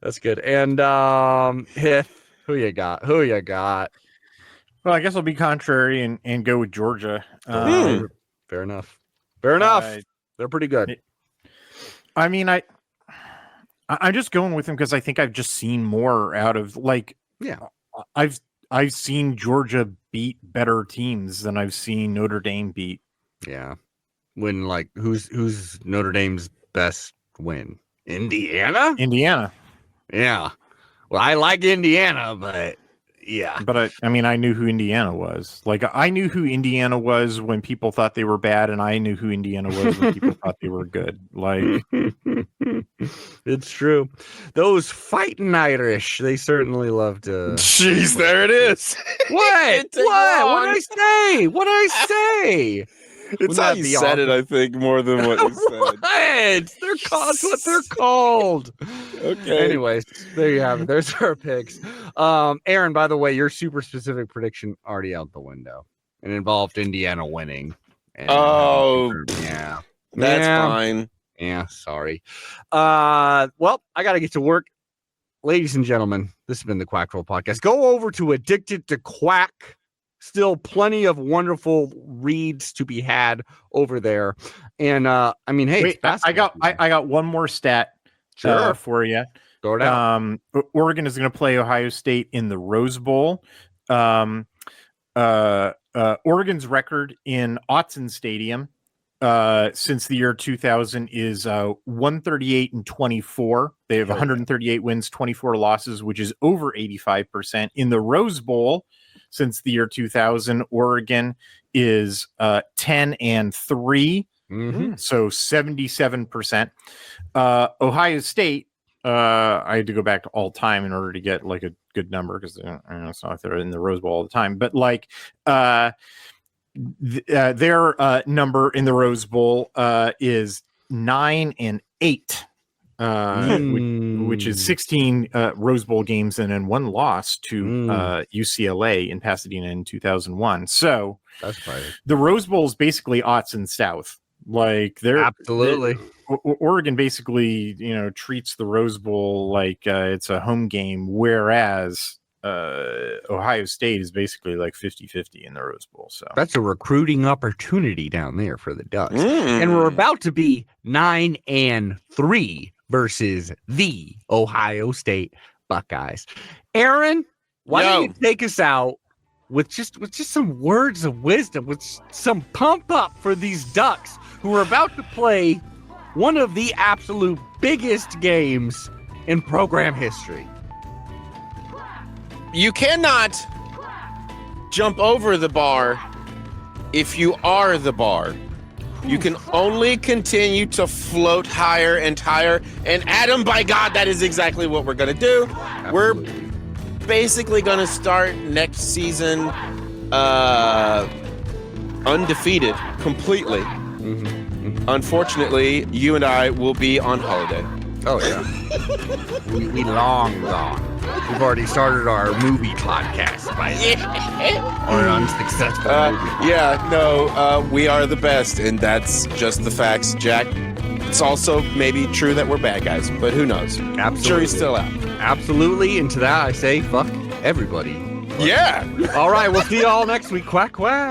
That's good. And who you got? Well, I guess I'll be contrary and go with Georgia. Fair enough. They're pretty good. I mean, I'm just going with them because I think I've just seen more out of I've seen Georgia beat better teams than I've seen Notre Dame beat. Yeah. When like who's Notre Dame's best win? Indiana. Yeah. Well, I like Indiana, but Yeah. But I mean, I knew who Indiana was. Like, I knew who Indiana was when people thought they were bad, and I knew who Indiana was when people thought they were good. Like, it's true. Those fighting Irish, they certainly love to. Jeez, there it is. What? What did I say? What did I say? It's how you said it, I think, more than what you said. What? They're called what they're called. Okay. Anyways, there you have it. There's our picks. Aaron, by the way, your super specific prediction already out the window. It involved Indiana winning. And, yeah. That's fine. Yeah, sorry. Well, I got to get to work. Ladies and gentlemen, this has been the Quack Roll Podcast. Go over to Addicted to Quack. Still plenty of wonderful reads to be had over there. And I mean, hey, wait, I got one more stat for you. Throw it out. Oregon is going to play Ohio State in the Rose Bowl. Oregon's record in Autzen Stadium since the year 2000 is 138-24. They have 138 wins, 24 losses, which is over 85%. In the Rose Bowl, since the year 2000, Oregon is 10-3, so 77%. Ohio State, I had to go back to all time in order to get like a good number because it's not like they're in the Rose Bowl all the time. But like their number in the Rose Bowl is 9-8. Which is 16 Rose Bowl games and then one loss to UCLA in Pasadena in 2001. So that's right. The Rose Bowl is basically Autzen South. Like absolutely. Oregon basically, treats the Rose Bowl like it's a home game, whereas Ohio State is basically like 50-50 in the Rose Bowl. So that's a recruiting opportunity down there for the Ducks. And we're about to be 9-3 versus the Ohio State Buckeyes. Aaron, why don't you take us out with just some words of wisdom, with some pump up for these Ducks who are about to play one of the absolute biggest games in program history. You cannot jump over the bar if you are the bar. You can only continue to float higher and higher. And Adam, by God, that is exactly what we're going to do. Absolutely. We're basically going to start next season undefeated completely. Unfortunately, you and I will be on holiday. Oh, yeah. we long gone. We've already started our movie podcast by our unsuccessful movie. We are the best, and that's just the facts, Jack. It's also maybe true that we're bad guys, but who knows? Absolutely. Jury's still out. Absolutely, and to that I say, fuck everybody. Yeah. All right, we'll see you all next week. Quack, quack.